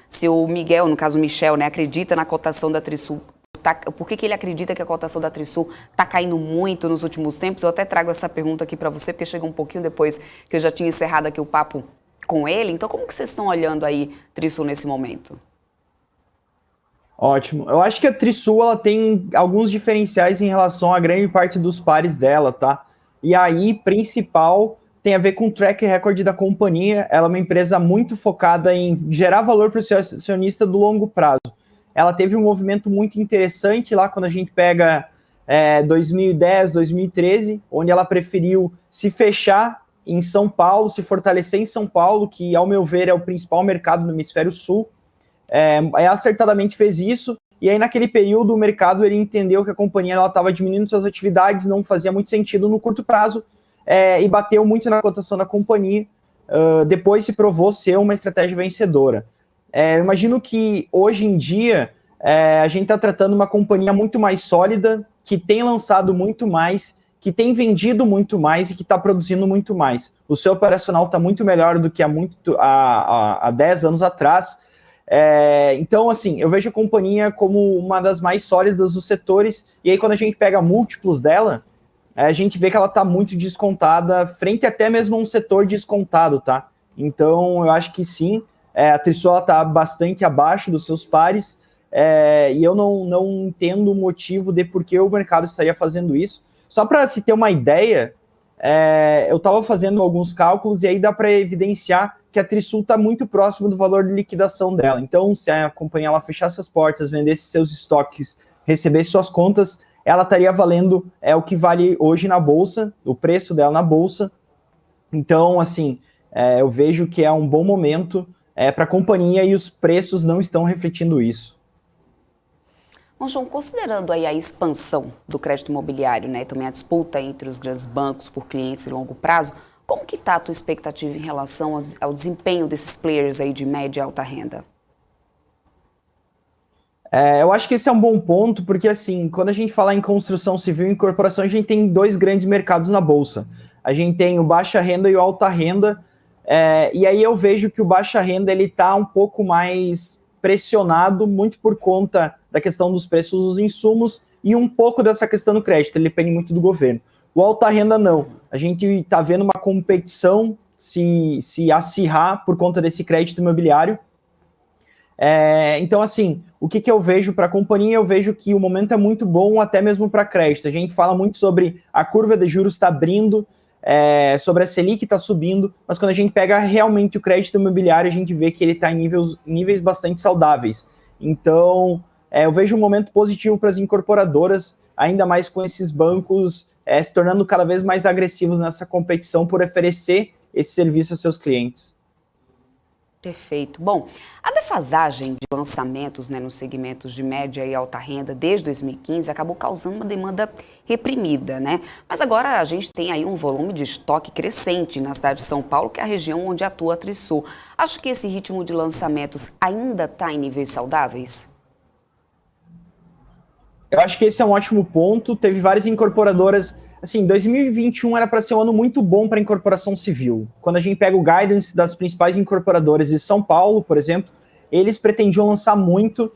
se o Miguel, no caso o Michel, né, acredita na cotação da Trisul. Por que ele acredita que a cotação da Trisul está caindo muito nos últimos tempos? Eu até trago essa pergunta aqui para você, porque chegou um pouquinho depois que eu já tinha encerrado aqui o papo com ele. Então, como que vocês estão olhando aí Trisul nesse momento? Ótimo. Eu acho que a Trisul ela tem alguns diferenciais em relação à grande parte dos pares dela, tá? E aí, principal, tem a ver com o track record da companhia. Ela é uma empresa muito focada em gerar valor para o seu acionista do longo prazo. Ela teve um movimento muito interessante lá quando a gente pega 2010, 2013, onde ela preferiu se fechar em São Paulo, se fortalecer em São Paulo, que, ao meu ver, é o principal mercado no hemisfério sul. Acertadamente fez isso, e aí naquele período o mercado ele entendeu que a companhia estava diminuindo suas atividades, não fazia muito sentido no curto prazo, e bateu muito na cotação da companhia. Depois se provou ser uma estratégia vencedora. Eu imagino que hoje em dia a gente está tratando uma companhia muito mais sólida, que tem lançado muito mais, que tem vendido muito mais e que está produzindo muito mais. O seu operacional está muito melhor do que há 10 anos atrás. Então, assim, eu vejo a companhia como uma das mais sólidas dos setores, e aí quando a gente pega múltiplos dela, a gente vê que ela está muito descontada, frente até mesmo a um setor descontado, tá? Então, eu acho que sim, a Trisul está bastante abaixo dos seus pares, e eu não entendo o motivo de por que o mercado estaria fazendo isso. Só para se ter uma ideia, eu estava fazendo alguns cálculos e aí dá para evidenciar que a Trisul está muito próximo do valor de liquidação dela. Então, se a companhia ela fechasse as portas, vendesse seus estoques, recebesse suas contas, ela estaria valendo o que vale hoje na Bolsa, o preço dela na Bolsa. Então, assim, eu vejo que é um bom momento para a companhia e os preços não estão refletindo isso. Bom, João, considerando aí a expansão do crédito imobiliário, né, e também a disputa entre os grandes bancos por clientes de longo prazo, como que está a tua expectativa em relação ao desempenho desses players aí de média e alta renda? Eu acho que esse é um bom ponto, porque assim, quando a gente fala em construção civil e incorporação, a gente tem dois grandes mercados na Bolsa. A gente tem o baixa renda e o alta renda, e aí eu vejo que o baixa renda ele está um pouco mais pressionado, muito por conta da questão dos preços dos insumos e um pouco dessa questão do crédito, ele depende muito do governo. O alta renda não. A gente está vendo uma competição se acirrar por conta desse crédito imobiliário. Então, assim, o que eu vejo para a companhia? Eu vejo que o momento é muito bom até mesmo para crédito. A gente fala muito sobre a curva de juros está abrindo, sobre a Selic está subindo, mas quando a gente pega realmente o crédito imobiliário, a gente vê que ele está em níveis bastante saudáveis. Então, eu vejo um momento positivo para as incorporadoras, ainda mais com esses bancos se tornando cada vez mais agressivos nessa competição por oferecer esse serviço aos seus clientes. Perfeito. Bom, a defasagem de lançamentos, né, nos segmentos de média e alta renda desde 2015 acabou causando uma demanda reprimida, né? Mas agora a gente tem aí um volume de estoque crescente na cidade de São Paulo, que é a região onde atua a Trisul. Acho que esse ritmo de lançamentos ainda está em níveis saudáveis? Eu acho que esse é um ótimo ponto. Teve várias incorporadoras. Assim, 2021 era para ser um ano muito bom para a incorporação civil. Quando a gente pega o guidance das principais incorporadoras de São Paulo, por exemplo, eles pretendiam lançar muito.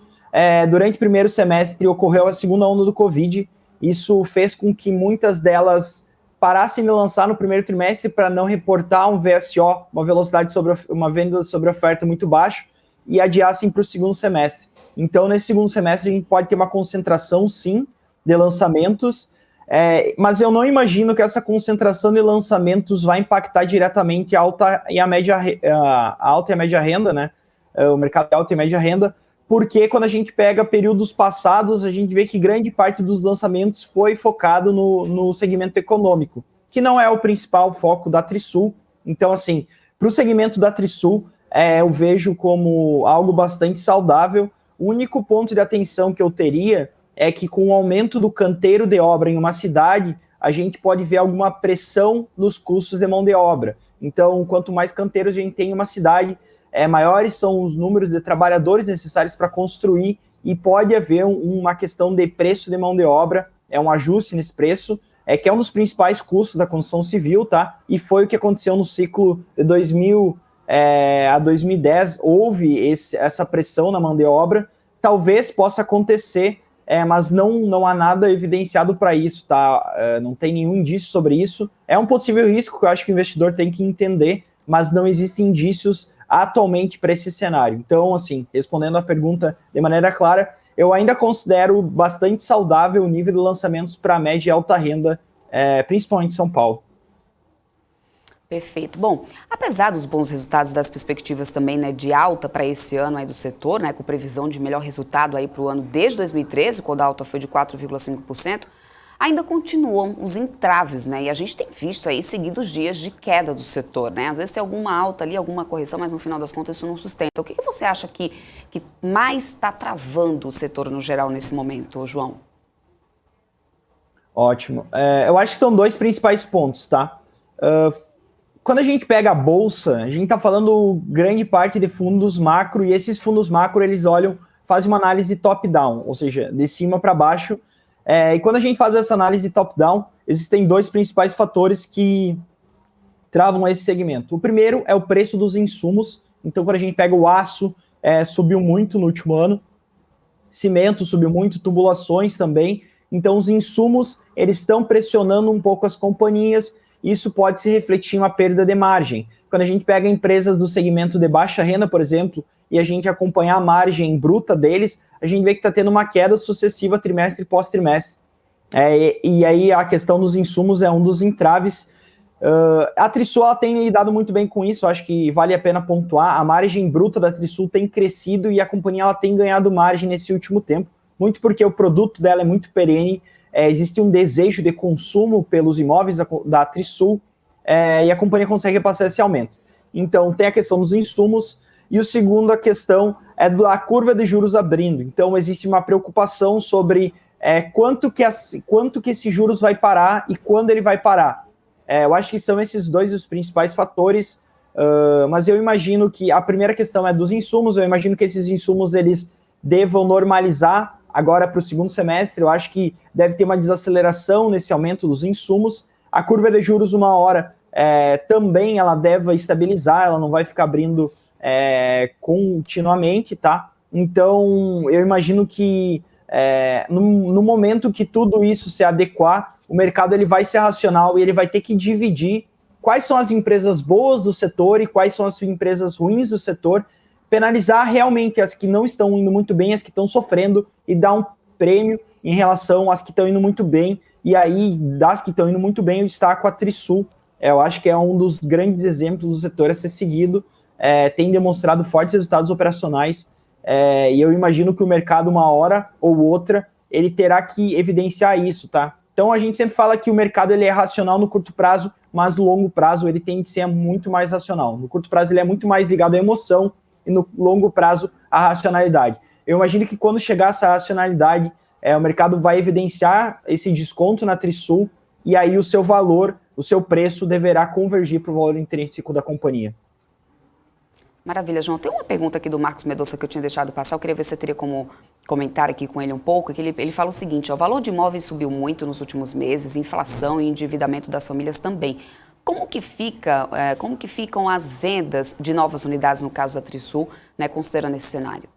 Durante o primeiro semestre ocorreu a segunda onda do Covid. Isso fez com que muitas delas parassem de lançar no primeiro trimestre para não reportar um VSO, uma venda sobre oferta muito baixa, e adiassem para o segundo semestre. Então, nesse segundo semestre, a gente pode ter uma concentração, sim, de lançamentos, mas eu não imagino que essa concentração de lançamentos vai impactar diretamente a alta e a média renda, né? O mercado de alta e média renda, porque quando a gente pega períodos passados, a gente vê que grande parte dos lançamentos foi focado no segmento econômico, que não é o principal foco da Trisul. Então, assim, para o segmento da Trisul, eu vejo como algo bastante saudável. O único ponto de atenção que eu teria é que com o aumento do canteiro de obra em uma cidade, a gente pode ver alguma pressão nos custos de mão de obra. Então, quanto mais canteiros a gente tem em uma cidade, maiores são os números de trabalhadores necessários para construir e pode haver uma questão de preço de mão de obra é um ajuste nesse preço, que é um dos principais custos da construção civil, tá? E foi o que aconteceu no ciclo de 2000 a 2010, houve essa pressão na mão de obra. Talvez possa acontecer, mas não há nada evidenciado para isso, tá? Não tem nenhum indício sobre isso. É um possível risco que eu acho que o investidor tem que entender, mas não existem indícios atualmente para esse cenário. Então, assim, respondendo a pergunta de maneira clara, eu ainda considero bastante saudável o nível de lançamentos para média e alta renda, principalmente em São Paulo. Perfeito. Bom, apesar dos bons resultados das perspectivas também, né, de alta para esse ano aí do setor, né, com previsão de melhor resultado aí para o ano desde 2013, quando a alta foi de 4,5%, ainda continuam os entraves, né? E a gente tem visto aí seguidos dias de queda do setor, né? Às vezes tem alguma alta ali, alguma correção, mas no final das contas isso não sustenta. O que você acha que mais está travando o setor no geral nesse momento, João? Ótimo. Eu acho que são dois principais pontos, tá? Quando a gente pega a bolsa, a gente está falando grande parte de fundos macro, e esses fundos macro, eles fazem uma análise top-down, ou seja, de cima para baixo. E quando a gente faz essa análise top-down, existem dois principais fatores que travam esse segmento. O primeiro é o preço dos insumos. Então, quando a gente pega o aço, subiu muito no último ano, cimento subiu muito, tubulações também. Então, os insumos, eles estão pressionando um pouco as companhias. Isso pode se refletir em uma perda de margem. Quando a gente pega empresas do segmento de baixa renda, por exemplo, e a gente acompanhar a margem bruta deles, a gente vê que está tendo uma queda sucessiva trimestre pós trimestre. E aí a questão dos insumos é um dos entraves. A Trisul tem lidado muito bem com isso, acho que vale a pena pontuar. A margem bruta da Trisul tem crescido e a companhia ela tem ganhado margem nesse último tempo, muito porque o produto dela é muito perene. Existe um desejo de consumo pelos imóveis da Trisul, e a companhia consegue passar esse aumento. Então, tem a questão dos insumos, e o segundo, a questão é da curva de juros abrindo. Então, existe uma preocupação sobre quanto que esse juros vai parar e quando ele vai parar. Eu acho que são esses dois os principais fatores, mas eu imagino que a primeira questão é dos insumos. Eu imagino que esses insumos eles devam normalizar agora para o segundo semestre. Eu acho que deve ter uma desaceleração nesse aumento dos insumos. A curva de juros, uma hora, também ela deve estabilizar, ela não vai ficar abrindo continuamente, tá? Então, eu imagino que no momento que tudo isso se adequar, o mercado ele vai ser racional e ele vai ter que dividir quais são as empresas boas do setor e quais são as empresas ruins do setor, penalizar realmente as que não estão indo muito bem, as que estão sofrendo, e dar um prêmio em relação às que estão indo muito bem. E aí, das que estão indo muito bem, eu destaco a Trisul. Eu acho que é um dos grandes exemplos do setor a ser seguido, tem demonstrado fortes resultados operacionais, e eu imagino que o mercado, uma hora ou outra, ele terá que evidenciar isso, tá? Então, a gente sempre fala que o mercado ele é racional no curto prazo, mas no longo prazo ele tem de ser muito mais racional. No curto prazo ele é muito mais ligado à emoção, e no longo prazo a racionalidade. Eu imagino que quando chegar essa racionalidade, o mercado vai evidenciar esse desconto na Trisul, e aí o seu valor, o seu preço deverá convergir para o valor intrínseco da companhia. Maravilha, João. Tem uma pergunta aqui do Marcos Medoça que eu tinha deixado passar. Eu queria ver se você teria como comentar aqui com ele um pouco. Que ele fala o seguinte: o valor de imóveis subiu muito nos últimos meses, inflação e endividamento das famílias também. Como que ficam as vendas de novas unidades, no caso da Trisul, né, considerando esse cenário?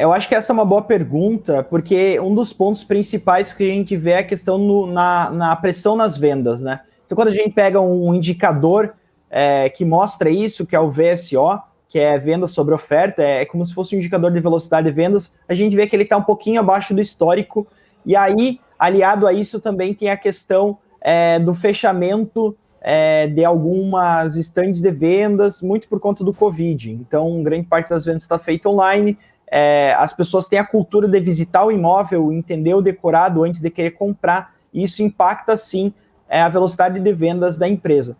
Eu acho que essa é uma boa pergunta, porque um dos pontos principais que a gente vê é a questão na pressão nas vendas, né? Então, quando a gente pega um indicador que mostra isso, que é o VSO, que é venda sobre oferta, é como se fosse um indicador de velocidade de vendas, a gente vê que ele está um pouquinho abaixo do histórico, e aí, aliado a isso, também tem a questão do fechamento de algumas estandes de vendas, muito por conta do Covid. Então, grande parte das vendas está feita online. As pessoas têm a cultura de visitar o imóvel, entender o decorado antes de querer comprar, e isso impacta, sim, a velocidade de vendas da empresa.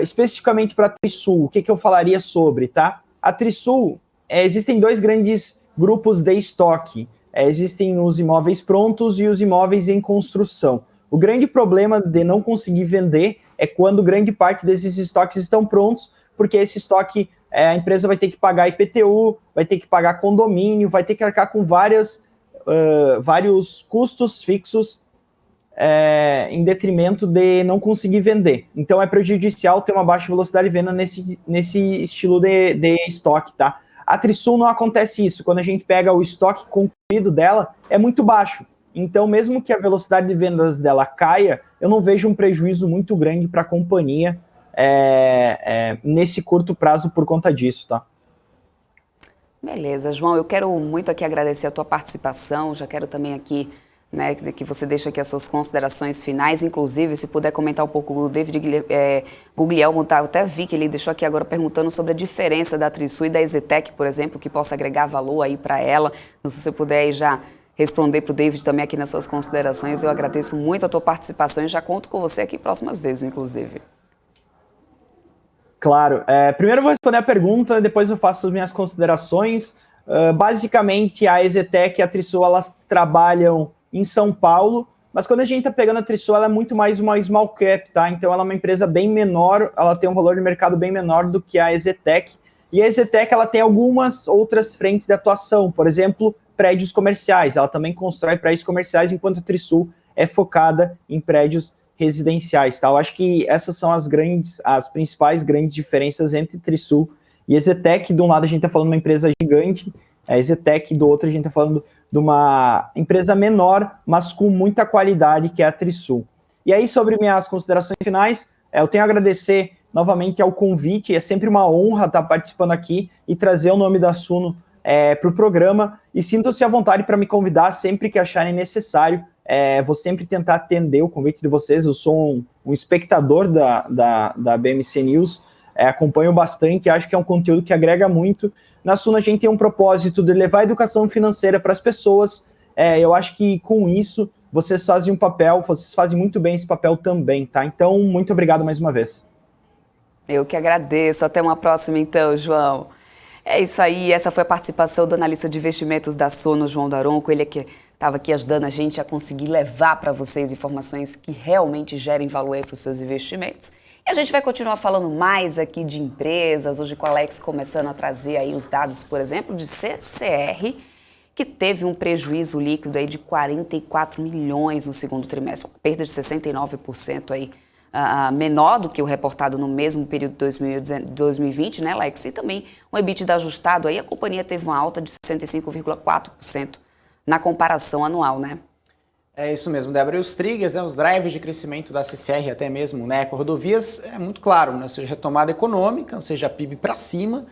Especificamente para a Trisul, o que eu falaria sobre, tá? A Trisul, existem dois grandes grupos de estoque. Existem os imóveis prontos e os imóveis em construção. O grande problema de não conseguir vender é quando grande parte desses estoques estão prontos, porque esse estoque, a empresa vai ter que pagar IPTU, vai ter que pagar condomínio, vai ter que arcar com várias vários custos fixos em detrimento de não conseguir vender. Então é prejudicial ter uma baixa velocidade de venda nesse estilo de estoque, tá? A Trisul não acontece isso. Quando a gente pega o estoque concluído dela, é muito baixo. Então, mesmo que a velocidade de vendas dela caia, eu não vejo um prejuízo muito grande para a companhia nesse curto prazo por conta disso, tá? Beleza, João, eu quero muito aqui agradecer a tua participação, já quero também aqui, né, que você deixe aqui as suas considerações finais, inclusive, se puder comentar um pouco, o David Guglielmo, tá, eu até vi que ele deixou aqui agora perguntando sobre a diferença da Trisul e da EZTEC, por exemplo, que possa agregar valor aí para ela. Então, se você puder aí já responder para o David também aqui nas suas considerações, eu agradeço muito a tua participação e já conto com você aqui próximas vezes, inclusive. Claro. Primeiro eu vou responder a pergunta, depois eu faço as minhas considerações. Basicamente, a EZTEC e a Trisul, elas trabalham em São Paulo, mas quando a gente está pegando a Trisul, ela é muito mais uma small cap, tá? Então, ela é uma empresa bem menor, ela tem um valor de mercado bem menor do que a EZTEC. E a EZTEC, ela tem algumas outras frentes de atuação, por exemplo, prédios comerciais. Ela também constrói prédios comerciais, enquanto a Trisul é focada em prédios residenciais, tá? Eu acho que essas são as principais grandes diferenças entre Trisul e EZTEC. De um lado a gente está falando de uma empresa gigante, a EZTEC, do outro a gente está falando de uma empresa menor, mas com muita qualidade, que é a Trisul. E aí, sobre minhas considerações finais, eu tenho a agradecer novamente ao convite, é sempre uma honra estar participando aqui e trazer o nome da Suno para o programa, e sintam-se à vontade para me convidar sempre que acharem necessário. Vou sempre tentar atender o convite de vocês. Eu sou um espectador da BMC News, acompanho bastante, acho que é um conteúdo que agrega muito. Na Suno a gente tem um propósito de levar a educação financeira para as pessoas. Eu acho que com isso vocês fazem vocês fazem muito bem esse papel também, tá? Então, muito obrigado mais uma vez. Eu que agradeço. Até uma próxima então, João. É isso aí, essa foi a participação do analista de investimentos da Suno, João Daronco, ele que estava aqui ajudando a gente a conseguir levar para vocês informações que realmente gerem valor para os seus investimentos. E a gente vai continuar falando mais aqui de empresas, hoje com a Alex começando a trazer aí os dados, por exemplo, de CCR, que teve um prejuízo líquido aí de 44 milhões no segundo trimestre, uma perda de 69% aí, menor do que o reportado no mesmo período de 2020, né, Alex? E também um EBITDA ajustado aí, a companhia teve uma alta de 65,4% na comparação anual, né? É isso mesmo, Débora. E os triggers, né, os drivers de crescimento da CCR, até mesmo, né, Eco-Rodovias, é muito claro, né, ou seja, retomada econômica, ou seja, PIB para cima,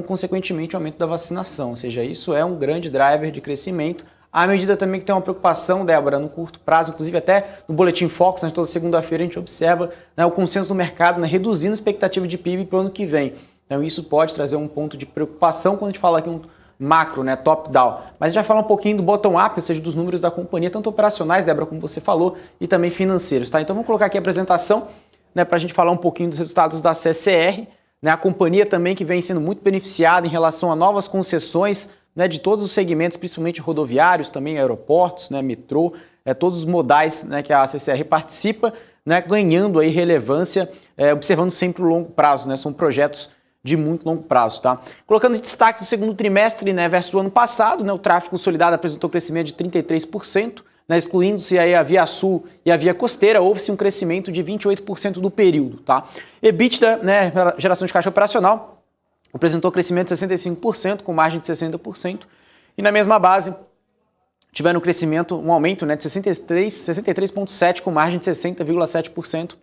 consequentemente o aumento da vacinação, ou seja, isso é um grande driver de crescimento. À medida também que tem uma preocupação, Débora, no curto prazo, inclusive até no Boletim Focus, né, toda segunda-feira a gente observa, né, o consenso do mercado, né, reduzindo a expectativa de PIB para o ano que vem. Então isso pode trazer um ponto de preocupação quando a gente fala aqui um macro, né, top-down. Mas a gente vai falar um pouquinho do bottom-up, ou seja, dos números da companhia, tanto operacionais, Débora, como você falou, e também financeiros, tá? Então vamos colocar aqui a apresentação, né, para a gente falar um pouquinho dos resultados da CCR, né, a companhia também que vem sendo muito beneficiada em relação a novas concessões, né, de todos os segmentos, principalmente rodoviários, também aeroportos, né, metrô, todos os modais, né, que a CCR participa, né, ganhando aí relevância, observando sempre o longo prazo, né, são projetos de muito longo prazo, tá? Colocando em destaque o segundo trimestre, né, versus o ano passado, né, o tráfego consolidado apresentou crescimento de 33%, né, excluindo-se aí a Via Sul e a Via Costeira, houve-se um crescimento de 28% do período, tá? EBITDA, né, geração de caixa operacional, apresentou crescimento de 65%, com margem de 60%, e na mesma base tiveram um aumento, né, de 63,7%, com margem de 60,7%,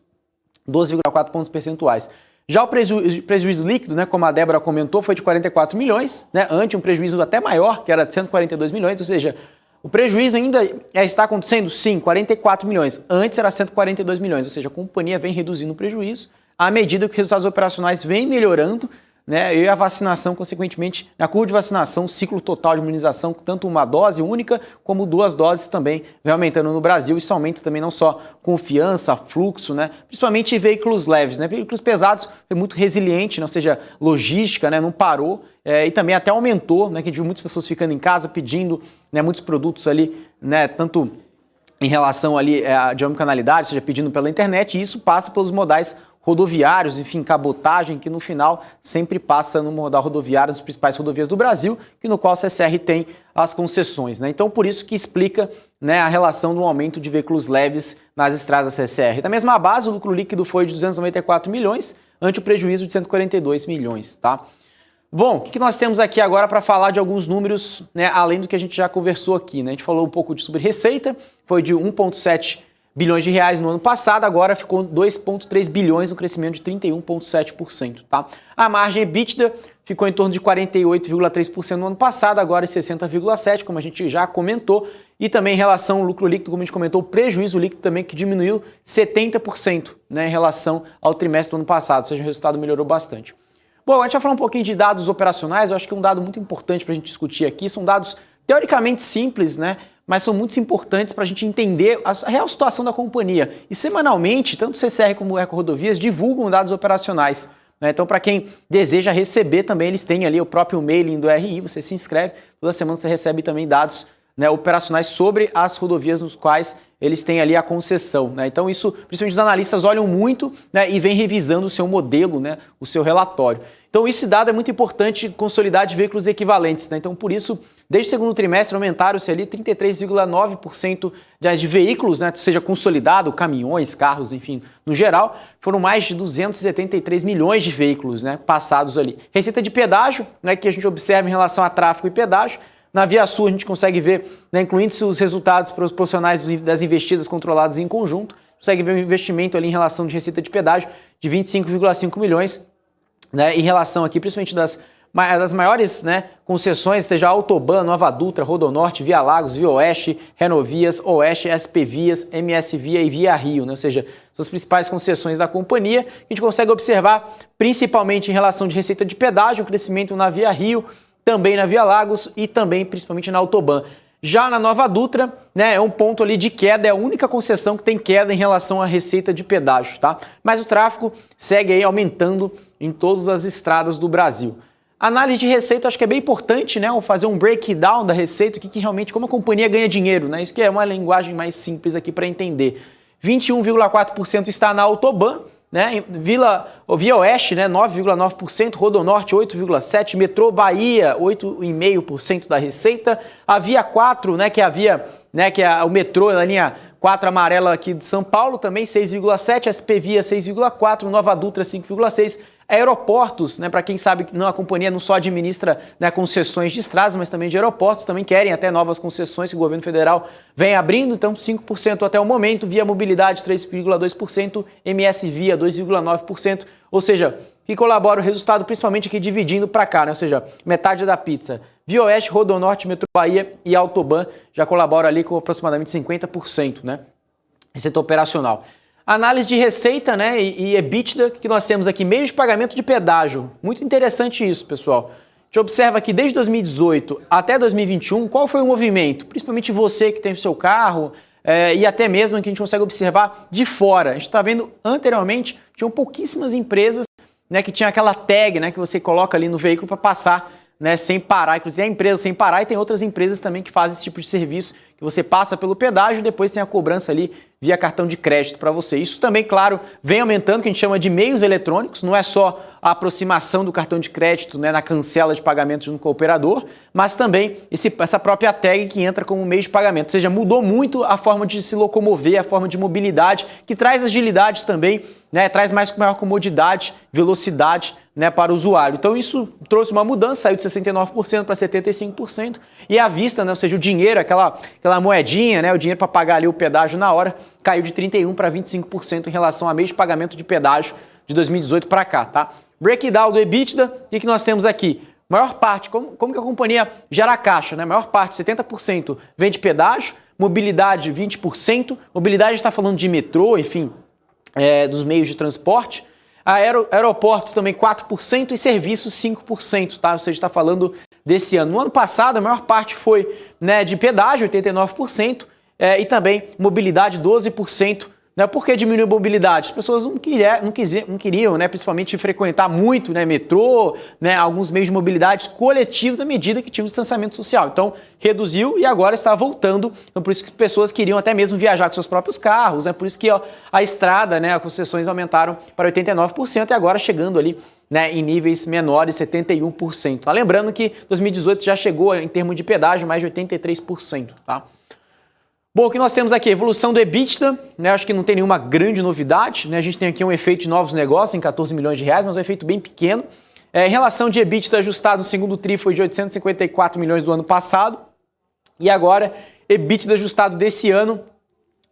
12,4 pontos percentuais. Já o prejuízo líquido, né, como a Débora comentou, foi de 44 milhões, né, ante um prejuízo até maior, que era de 142 milhões, ou seja, o prejuízo ainda está acontecendo? Sim, 44 milhões. Antes era 142 milhões, ou seja, a companhia vem reduzindo o prejuízo à medida que os resultados operacionais vêm melhorando, né, e a vacinação, consequentemente, na curva de vacinação, o ciclo total de imunização, tanto uma dose única como 2 doses também vem aumentando no Brasil. Isso aumenta também não só confiança, fluxo, né, principalmente veículos leves, né, veículos pesados, foi muito resiliente, né, ou seja, logística, né, não parou, e também até aumentou, né, que a gente viu muitas pessoas ficando em casa pedindo, né, muitos produtos ali, né, tanto em relação ali de omnicanalidade, ou seja, pedindo pela internet, e isso passa pelos modais rodoviários, enfim, cabotagem, que no final sempre passa no modal rodoviário das principais rodovias do Brasil, que no qual a CCR tem as concessões, né? Então, por isso que explica, né, a relação do aumento de veículos leves nas estradas da CCR. Da mesma base, o lucro líquido foi de 294 milhões, ante o prejuízo de 142 milhões, tá? Bom, o que nós temos aqui agora para falar de alguns números, né, além do que a gente já conversou aqui, né? A gente falou um pouco sobre receita, foi de 1,7 bilhões de reais no ano passado, agora ficou 2,3 bilhões, um crescimento de 31,7%, tá? A margem EBITDA ficou em torno de 48,3% no ano passado, agora em 60,7%, como a gente já comentou, e também em relação ao lucro líquido, como a gente comentou, o prejuízo líquido também que diminuiu 70%, né, em relação ao trimestre do ano passado, ou seja, o resultado melhorou bastante. Bom, a gente vai falar um pouquinho de dados operacionais, eu acho que um dado muito importante para a gente discutir aqui, são dados teoricamente simples, né, mas são muito importantes para a gente entender a real situação da companhia. E semanalmente, tanto o CCR como o EcoRodovias divulgam dados operacionais, né? Então, para quem deseja receber também, eles têm ali o próprio mailing do RI, você se inscreve, toda semana você recebe também dados, né, operacionais sobre as rodovias nos quais eles têm ali a concessão, né? Então isso, principalmente os analistas olham muito, né, e vêm revisando o seu modelo, né, o seu relatório. Então esse dado é muito importante consolidar de veículos equivalentes, né? Então por isso, desde o segundo trimestre aumentaram-se ali 33,9% de veículos, né, seja consolidado, caminhões, carros, enfim, no geral, foram mais de 273 milhões de veículos, né, passados ali. Receita de pedágio, né, que a gente observa em relação a tráfego e pedágio. Na Via Sul a gente consegue ver, né, incluindo-se os resultados proporcionais das investidas controladas em conjunto, consegue ver um investimento ali em relação de receita de pedágio de 25,5 milhões, né, em relação aqui, principalmente das maiores, né, concessões, seja Autoban, Nova Dutra, Rodonorte, Via Lagos, Via Oeste, Renovias, Oeste, SP Vias, MS Via e Via Rio, né, ou seja, são as principais concessões da companhia. A gente consegue observar principalmente em relação de receita de pedágio, o crescimento na Via Rio, também na Via Lagos e também principalmente na Autoban. Já na Nova Dutra, né, é um ponto ali de queda, é a única concessão que tem queda em relação à receita de pedágio, tá? Mas o tráfego segue aí aumentando em todas as estradas do Brasil. Análise de receita, acho que é bem importante, né, fazer um breakdown da receita, o que realmente, como a companhia ganha dinheiro, né? Isso que é uma linguagem mais simples aqui para entender. 21,4% está na Autoban, né? Via Oeste, né, 9,9%, Rodonorte 8,7%, Metrô Bahia 8,5% da receita, a Via 4, né, que é a via, né, que é o metrô na linha 4 amarela aqui de São Paulo, também 6,7%, SP Via 6,4%, Nova Dutra 5,6%, aeroportos, né, para quem sabe que a companhia não só administra, né, concessões de estradas, mas também de aeroportos, também querem até novas concessões que o governo federal vem abrindo, então 5% até o momento, Via Mobilidade 3,2%, MS Via 2,9%, ou seja, que colabora o resultado principalmente aqui dividindo para cá, né, ou seja, metade da pizza. Via Oeste, Rodonorte, Metrô Bahia e Autoban já colaboram ali com aproximadamente 50%, né, receita operacional. Análise de receita, né, e EBITDA, que nós temos aqui, meio de pagamento de pedágio. Muito interessante isso, pessoal. A gente observa aqui desde 2018 até 2021, qual foi o movimento? Principalmente você que tem o seu carro e até mesmo que a gente consegue observar de fora. A gente está vendo anteriormente, tinham pouquíssimas empresas, né, que tinha aquela tag, né, que você coloca ali no veículo para passar, né, sem parar. Inclusive a empresa sem parar e tem outras empresas também que fazem esse tipo de serviço, que você passa pelo pedágio e depois tem a cobrança ali via cartão de crédito para você. Isso também, claro, vem aumentando, que a gente chama de meios eletrônicos, não é só a aproximação do cartão de crédito, né, na cancela de pagamentos junto com o operador, mas também essa própria tag que entra como meio de pagamento. Ou seja, mudou muito a forma de se locomover, a forma de mobilidade, que traz agilidade também, né, traz maior comodidade, velocidade, né, para o usuário. Então isso trouxe uma mudança, saiu de 69% para 75%, e à vista, né, ou seja, o dinheiro, aquela moedinha, né, o dinheiro para pagar ali o pedágio na hora, caiu de 31% para 25% em relação a meio de pagamento de pedágio de 2018 para cá, tá? Breakdown do EBITDA, o que nós temos aqui? Maior parte, como que a companhia gera caixa, né? Maior parte, 70%, vem de pedágio, mobilidade 20%, mobilidade está falando de metrô, enfim, dos meios de transporte, aeroportos também 4% e serviços 5%, tá? Ou seja, está falando desse ano. No ano passado, a maior parte foi, né, de pedágio, 89%, e também mobilidade 12%, Né? Por que diminuiu a mobilidade? As pessoas não queriam, né, principalmente frequentar muito, né, metrô, né, alguns meios de mobilidade coletivos à medida que tinha o distanciamento social. Então, reduziu e agora está voltando. Então, por isso que pessoas queriam até mesmo viajar com seus próprios carros, né? Por isso que a estrada, né, as concessões aumentaram para 89% e agora chegando ali, né, em níveis menores, 71%. Tá? Lembrando que 2018 já chegou, em termos de pedágio, mais de 83%. Tá? Bom, o que nós temos aqui? Evolução do EBITDA, né? Acho que não tem nenhuma grande novidade, né? A gente tem aqui um efeito de novos negócios em 14 milhões de reais, mas um efeito bem pequeno. Em relação de EBITDA ajustado no segundo TRI foi de 854 milhões do ano passado e agora EBITDA ajustado desse ano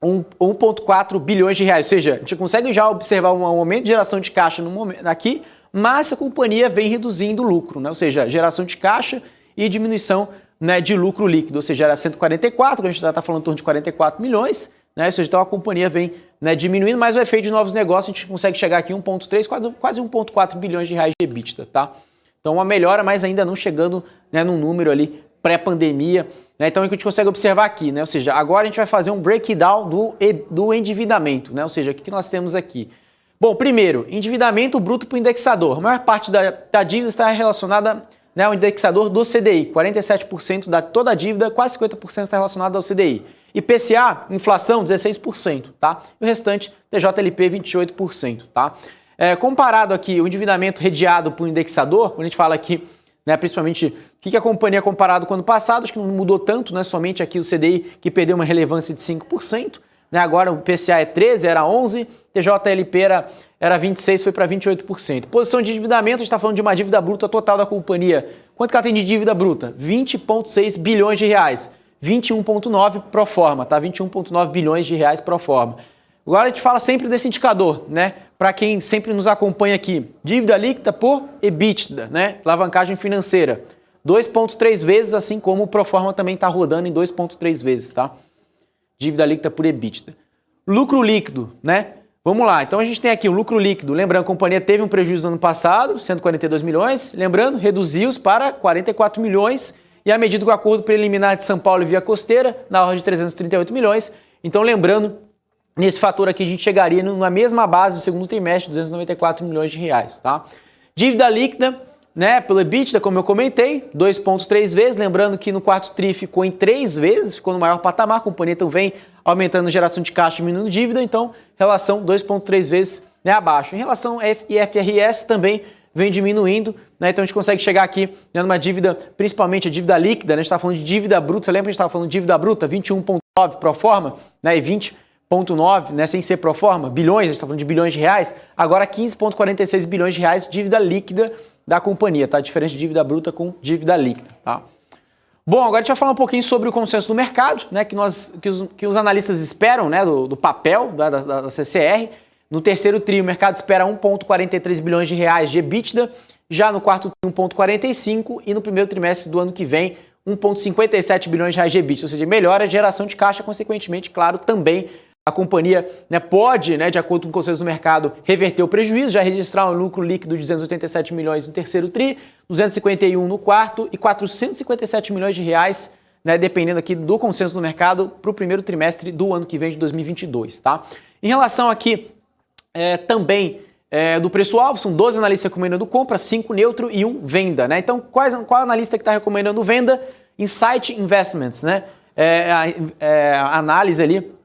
1,4 bilhões de reais. Ou seja, a gente consegue já observar um aumento de geração de caixa no momento aqui, mas a companhia vem reduzindo o lucro, né? Ou seja, geração de caixa e diminuição, né, de lucro líquido, ou seja, era 144, a gente já está falando em torno de 44 milhões, né? Ou seja, então a companhia vem, né, diminuindo, mas o efeito de novos negócios a gente consegue chegar aqui em 1,3, quase 1,4 bilhões de reais de EBITDA, tá? Então uma melhora, mas ainda não chegando, né, num número ali pré-pandemia, né? Então é o que a gente consegue observar aqui, né? Ou seja, agora a gente vai fazer um breakdown do endividamento, né? Ou seja, o que nós temos aqui? Bom, primeiro, endividamento bruto para o indexador. A maior parte da dívida está relacionada, né, ao indexador do CDI. 47% da toda a dívida, quase 50% está relacionado ao CDI. IPCA, inflação, 16%, tá? E o restante, TJLP, 28%, tá? Comparado aqui, o endividamento redeado por indexador, quando a gente fala aqui, né, principalmente, o que a companhia comparado com o ano passado, acho que não mudou tanto, né? Somente aqui o CDI que perdeu uma relevância de 5%, né? Agora o IPCA é 13%, era 11%, TJLP era 26%, foi para 28%. Posição de endividamento, a gente está falando de uma dívida bruta total da companhia. Quanto que ela tem de dívida bruta? 20,6 bilhões de reais. 21,9 pro forma, tá? 21,9 bilhões de reais pro forma. Agora a gente fala sempre desse indicador, né? Para quem sempre nos acompanha aqui. Dívida líquida por EBITDA, né? Alavancagem financeira. 2,3 vezes, assim como o pro forma também está rodando em 2,3 vezes, tá? Dívida líquida por EBITDA. Lucro líquido, né? Vamos lá, então a gente tem aqui o lucro líquido. Lembrando, a companhia teve um prejuízo no ano passado, 142 milhões. Lembrando, reduziu-os para 44 milhões. E a medida do acordo preliminar de São Paulo e Via Costeira, na ordem de 338 milhões. Então, lembrando, nesse fator aqui a gente chegaria na mesma base do segundo trimestre, 294 milhões de reais, tá? Dívida líquida, né, pelo EBITDA, como eu comentei, 2,3 vezes. Lembrando que no quarto TRI ficou em 3 vezes, ficou no maior patamar. A companhia então vem aumentando a geração de caixa, diminuindo dívida, então relação 2,3 vezes, né, abaixo. Em relação a IFRS também vem diminuindo, né, então a gente consegue chegar aqui, né, numa dívida, principalmente a dívida líquida, né, a gente está falando de dívida bruta, você lembra que a gente estava falando de dívida bruta, 21,9 pro forma, né, e 20,9, né, sem ser pro forma, bilhões, a gente está falando de bilhões de reais, agora 15,46 bilhões de reais de dívida líquida da companhia, tá? Diferença de dívida bruta com dívida líquida, tá? Bom, agora a gente vai falar um pouquinho sobre o consenso do mercado, né, que os analistas esperam, né, do papel da CCR. No terceiro TRI, o mercado espera 1,43 bilhões de reais de EBITDA, já no quarto TRI 1,45 e no primeiro trimestre do ano que vem 1,57 bilhões de reais de EBITDA, ou seja, melhora a geração de caixa, consequentemente, claro, também a companhia, né, pode, né, de acordo com o consenso do mercado, reverter o prejuízo, já registrar um lucro líquido de 287 milhões no terceiro TRI, 251 no quarto e 457 milhões de reais, né, dependendo aqui do consenso do mercado, para o primeiro trimestre do ano que vem de 2022. Tá? Em relação aqui também do preço-alvo, são 12 analistas recomendando compra, 5 neutro e 1 venda. Né? Então, qual analista que está recomendando venda? Insight Investments, né? A análise ali,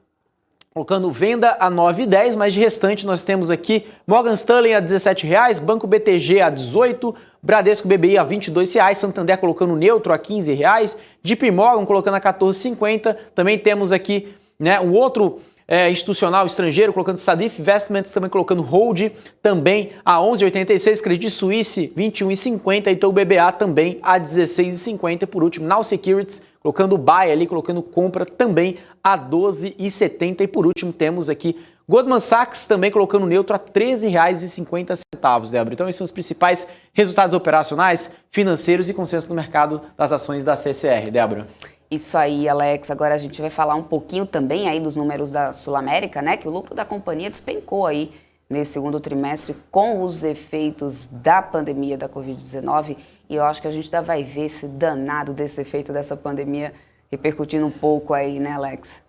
colocando venda a 9,10, mas de restante nós temos aqui Morgan Stanley a R$17, Banco BTG a 18, Bradesco BBI a R$22, Santander colocando neutro a R$15, JP Morgan colocando a 14,50. Também temos aqui, né, um outro institucional estrangeiro colocando Sadif Investments, também colocando Hold também a 11,86, Credit Suisse 21,50, então o BBA também a 16,50. Por último, Now Securities colocando buy ali, colocando compra também a 12,70. E por último temos aqui Goldman Sachs também colocando neutro a R$13,50, Débora. Então esses são os principais resultados operacionais, financeiros e consenso do mercado das ações da CCR, Débora. Isso aí, Alex. Agora a gente vai falar um pouquinho também aí dos números da Sul América, né? Que o lucro da companhia despencou aí nesse segundo trimestre com os efeitos da pandemia da Covid-19. E eu acho que a gente ainda vai ver esse danado desse efeito dessa pandemia repercutindo um pouco aí, né, Alex?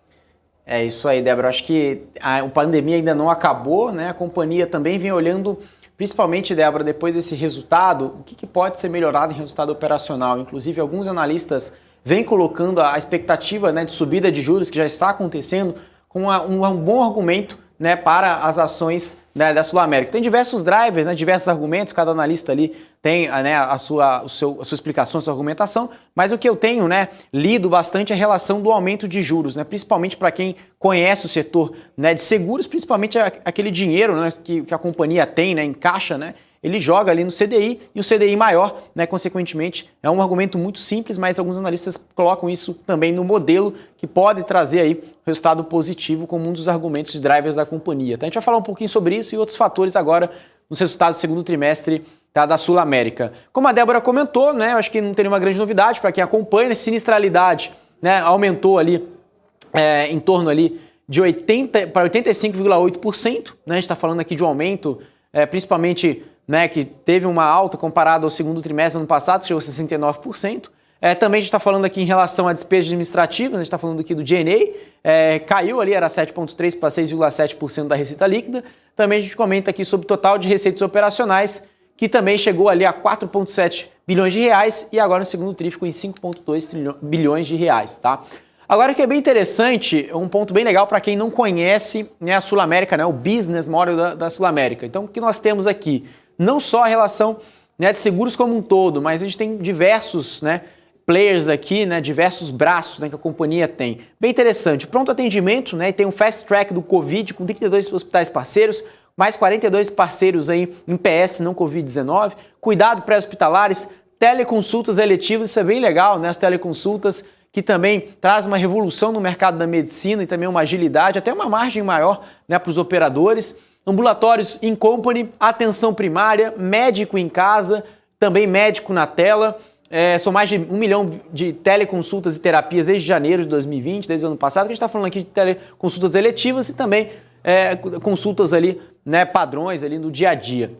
É isso aí, Débora. Acho que a pandemia ainda não acabou, né? A companhia também vem olhando, principalmente, Débora, depois desse resultado, o que pode ser melhorado em resultado operacional. Inclusive, alguns analistas vêm colocando a expectativa, né, de subida de juros, que já está acontecendo, com um bom argumento, né, para as ações, né, da Sul América. Tem diversos drivers, né, diversos argumentos, cada analista ali tem, né, a sua explicação, a sua argumentação, mas o que eu tenho, né, lido bastante é a relação do aumento de juros, né, principalmente para quem conhece o setor, né, de seguros, principalmente aquele dinheiro, né, que a companhia tem, né, em caixa, né, ele joga ali no CDI e o CDI maior, né, consequentemente, é um argumento muito simples, mas alguns analistas colocam isso também no modelo que pode trazer aí resultado positivo como um dos argumentos de drivers da companhia. Então a gente vai falar um pouquinho sobre isso e outros fatores agora nos resultados do segundo trimestre, tá, da Sul América. Como a Débora comentou, né, eu acho que não tem nenhuma grande novidade para quem acompanha, a sinistralidade, né, aumentou ali em torno ali de 80 para 85,8%, né, a gente está falando aqui de um aumento, principalmente, né, que teve uma alta comparado ao segundo trimestre do ano passado, que chegou a 69%. Também a gente está falando aqui em relação a despesas administrativas, a gente está falando aqui do G&A, caiu ali, era 7,3% para 6,7% da receita líquida. Também a gente comenta aqui sobre o total de receitas operacionais, que também chegou ali a 4,7 bilhões de reais e agora no segundo TRI ficou em 5,2 bilhões de reais, tá? Agora, o que é bem interessante, um ponto bem legal para quem não conhece, né, a Sul América, né, o business model da Sul América. Então, o que nós temos aqui? Não só a relação, né, de seguros como um todo, mas a gente tem diversos, né, players aqui, né, diversos braços, né, que a companhia tem. Bem interessante. Pronto atendimento, né, e tem um fast track do Covid com 32 hospitais parceiros, mais 42 parceiros aí em PS não Covid-19, cuidado pré-hospitalares, teleconsultas eletivas, isso é bem legal, né, as teleconsultas que também traz uma revolução no mercado da medicina e também uma agilidade, até uma margem maior, né, para os operadores. Ambulatórios in company, atenção primária, médico em casa, também médico na tela. São mais de 1 milhão de teleconsultas e terapias desde janeiro de 2020, desde o ano passado, que a gente está falando aqui de teleconsultas eletivas e também consultas ali, né, padrões ali no dia a dia.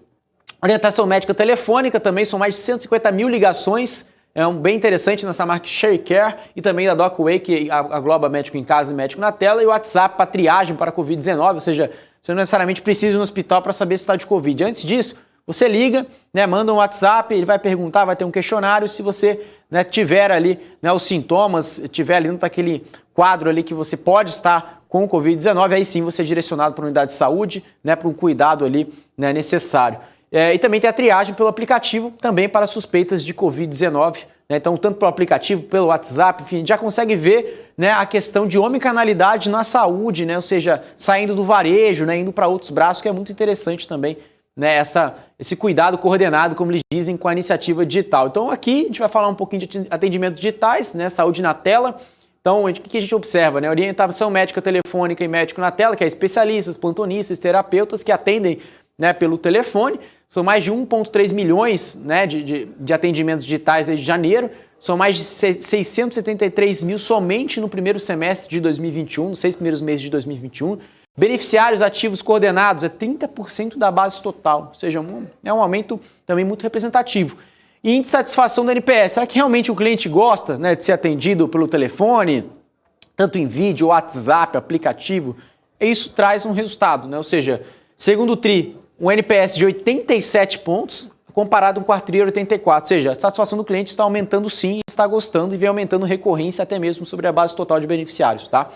Orientação médica telefônica também, são mais de 150 mil ligações, bem interessante nessa marca ShareCare e também da DocWay, que agloba médico em casa e médico na tela, e o WhatsApp para triagem para Covid-19, ou seja, você não necessariamente precisa ir no hospital para saber se está de Covid. Antes disso, você liga, né, manda um WhatsApp, ele vai perguntar, vai ter um questionário. Se você, né, tiver ali, né, os sintomas, tiver ali dentro daquele quadro ali que você pode estar com o Covid-19, aí sim você é direcionado para a unidade de saúde, né, para um cuidado ali, né, necessário. E também tem a triagem pelo aplicativo, também para suspeitas de Covid-19. Então, tanto pelo aplicativo, pelo WhatsApp, enfim, já consegue ver, né, a questão de omnicanalidade na saúde, né, ou seja, saindo do varejo, né, indo para outros braços, que é muito interessante também, né, esse cuidado coordenado, como eles dizem, com a iniciativa digital. Então, aqui a gente vai falar um pouquinho de atendimentos digitais, né, saúde na tela. Então, o que a gente observa? Né, orientação médica telefônica e médico na tela, que é especialistas, plantonistas, terapeutas que atendem, né, pelo telefone. São mais de 1,3 milhões, né, de atendimentos digitais desde janeiro. São mais de 673 mil somente no primeiro semestre de 2021, nos 6 primeiros meses de 2021. Beneficiários ativos coordenados é 30% da base total, ou seja, é um aumento também muito representativo. E índice de satisfação do NPS, será que realmente o cliente gosta, né, de ser atendido pelo telefone, tanto em vídeo, WhatsApp, aplicativo? Isso traz um resultado, né? Ou seja, segundo o TRI, um NPS de 87 pontos, comparado com o quarto TRI 84, ou seja, a satisfação do cliente está aumentando sim, está gostando e vem aumentando recorrência até mesmo sobre a base total de beneficiários, tá?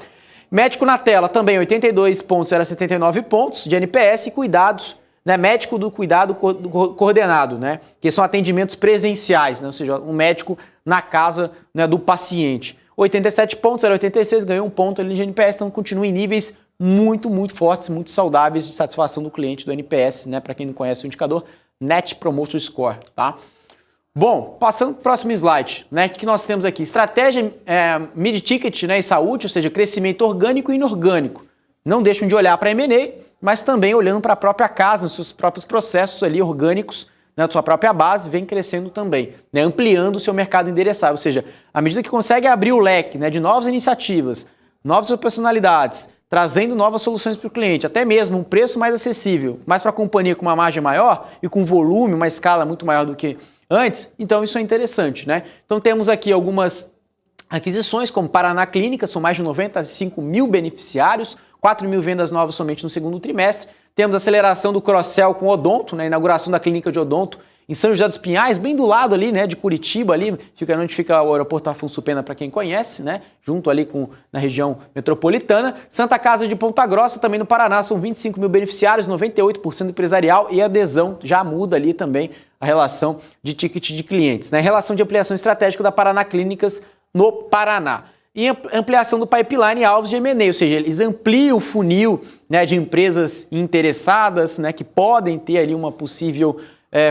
Médico na tela também, 82 pontos, era 79 pontos de NPS e cuidados, né, médico do cuidado coordenado, né, que são atendimentos presenciais, né, ou seja, um médico na casa, né, do paciente. 87 pontos, era 86, ganhou um ponto ali de NPS, então continua em níveis muito, muito fortes, muito saudáveis de satisfação do cliente do NPS, né, para quem não conhece o indicador, Net Promoter Score, tá? Bom, passando para o próximo slide, né? O que nós temos aqui? Estratégia mid-ticket, né, e saúde, ou seja, crescimento orgânico e inorgânico. Não deixam de olhar para a M&A, mas também olhando para a própria casa, os seus próprios processos ali orgânicos, né, da sua própria base, vem crescendo também, né, ampliando o seu mercado endereçável. Ou seja, à medida que consegue abrir o leque, né, de novas iniciativas, novas operacionalidades, trazendo novas soluções para o cliente, até mesmo um preço mais acessível, mas para a companhia com uma margem maior e com volume, uma escala muito maior do que antes, então isso é interessante, né? Então temos aqui algumas aquisições, como Paraná Clínica, são mais de 95 mil beneficiários, 4 mil vendas novas somente no segundo trimestre. Temos a aceleração do cross-sell com Odonto, né, a inauguração da clínica de Odonto em São José dos Pinhais, bem do lado ali, né, de Curitiba, ali, onde fica o aeroporto Afonso Pena, para quem conhece, né, junto ali na região metropolitana. Santa Casa de Ponta Grossa, também no Paraná, são 25 mil beneficiários, 98% empresarial, e a adesão já muda ali também a relação de ticket de clientes, né, relação de ampliação estratégica da Paraná Clínicas no Paraná. E ampliação do pipeline e alvos de M&A, ou seja, eles ampliam o funil, né, de empresas interessadas, né, que podem ter ali uma possível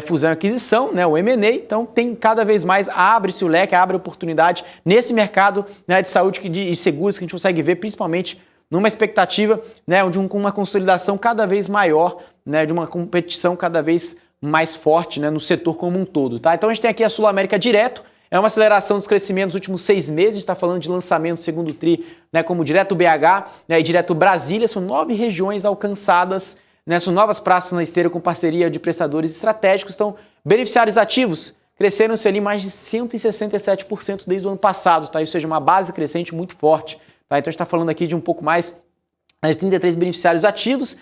fusão e aquisição, né, o M&A. Então tem cada vez mais, abre-se o leque, abre oportunidade nesse mercado, né, de saúde e seguros que a gente consegue ver, principalmente numa expectativa, né, de uma consolidação cada vez maior, né, de uma competição cada vez mais forte, né, no setor como um todo. Tá? Então a gente tem aqui a Sul América direto. É uma aceleração dos crescimentos nos últimos 6 meses, a gente está falando de lançamento segundo TRI, né, como Direto BH, né, e Direto Brasília, são 9 regiões alcançadas, né, são novas praças na esteira com parceria de prestadores estratégicos. Então, beneficiários ativos cresceram-se ali mais de 167% desde o ano passado, tá? Ou seja, uma base crescente muito forte. Tá? Então a gente está falando aqui de um pouco mais de 33 beneficiários ativos,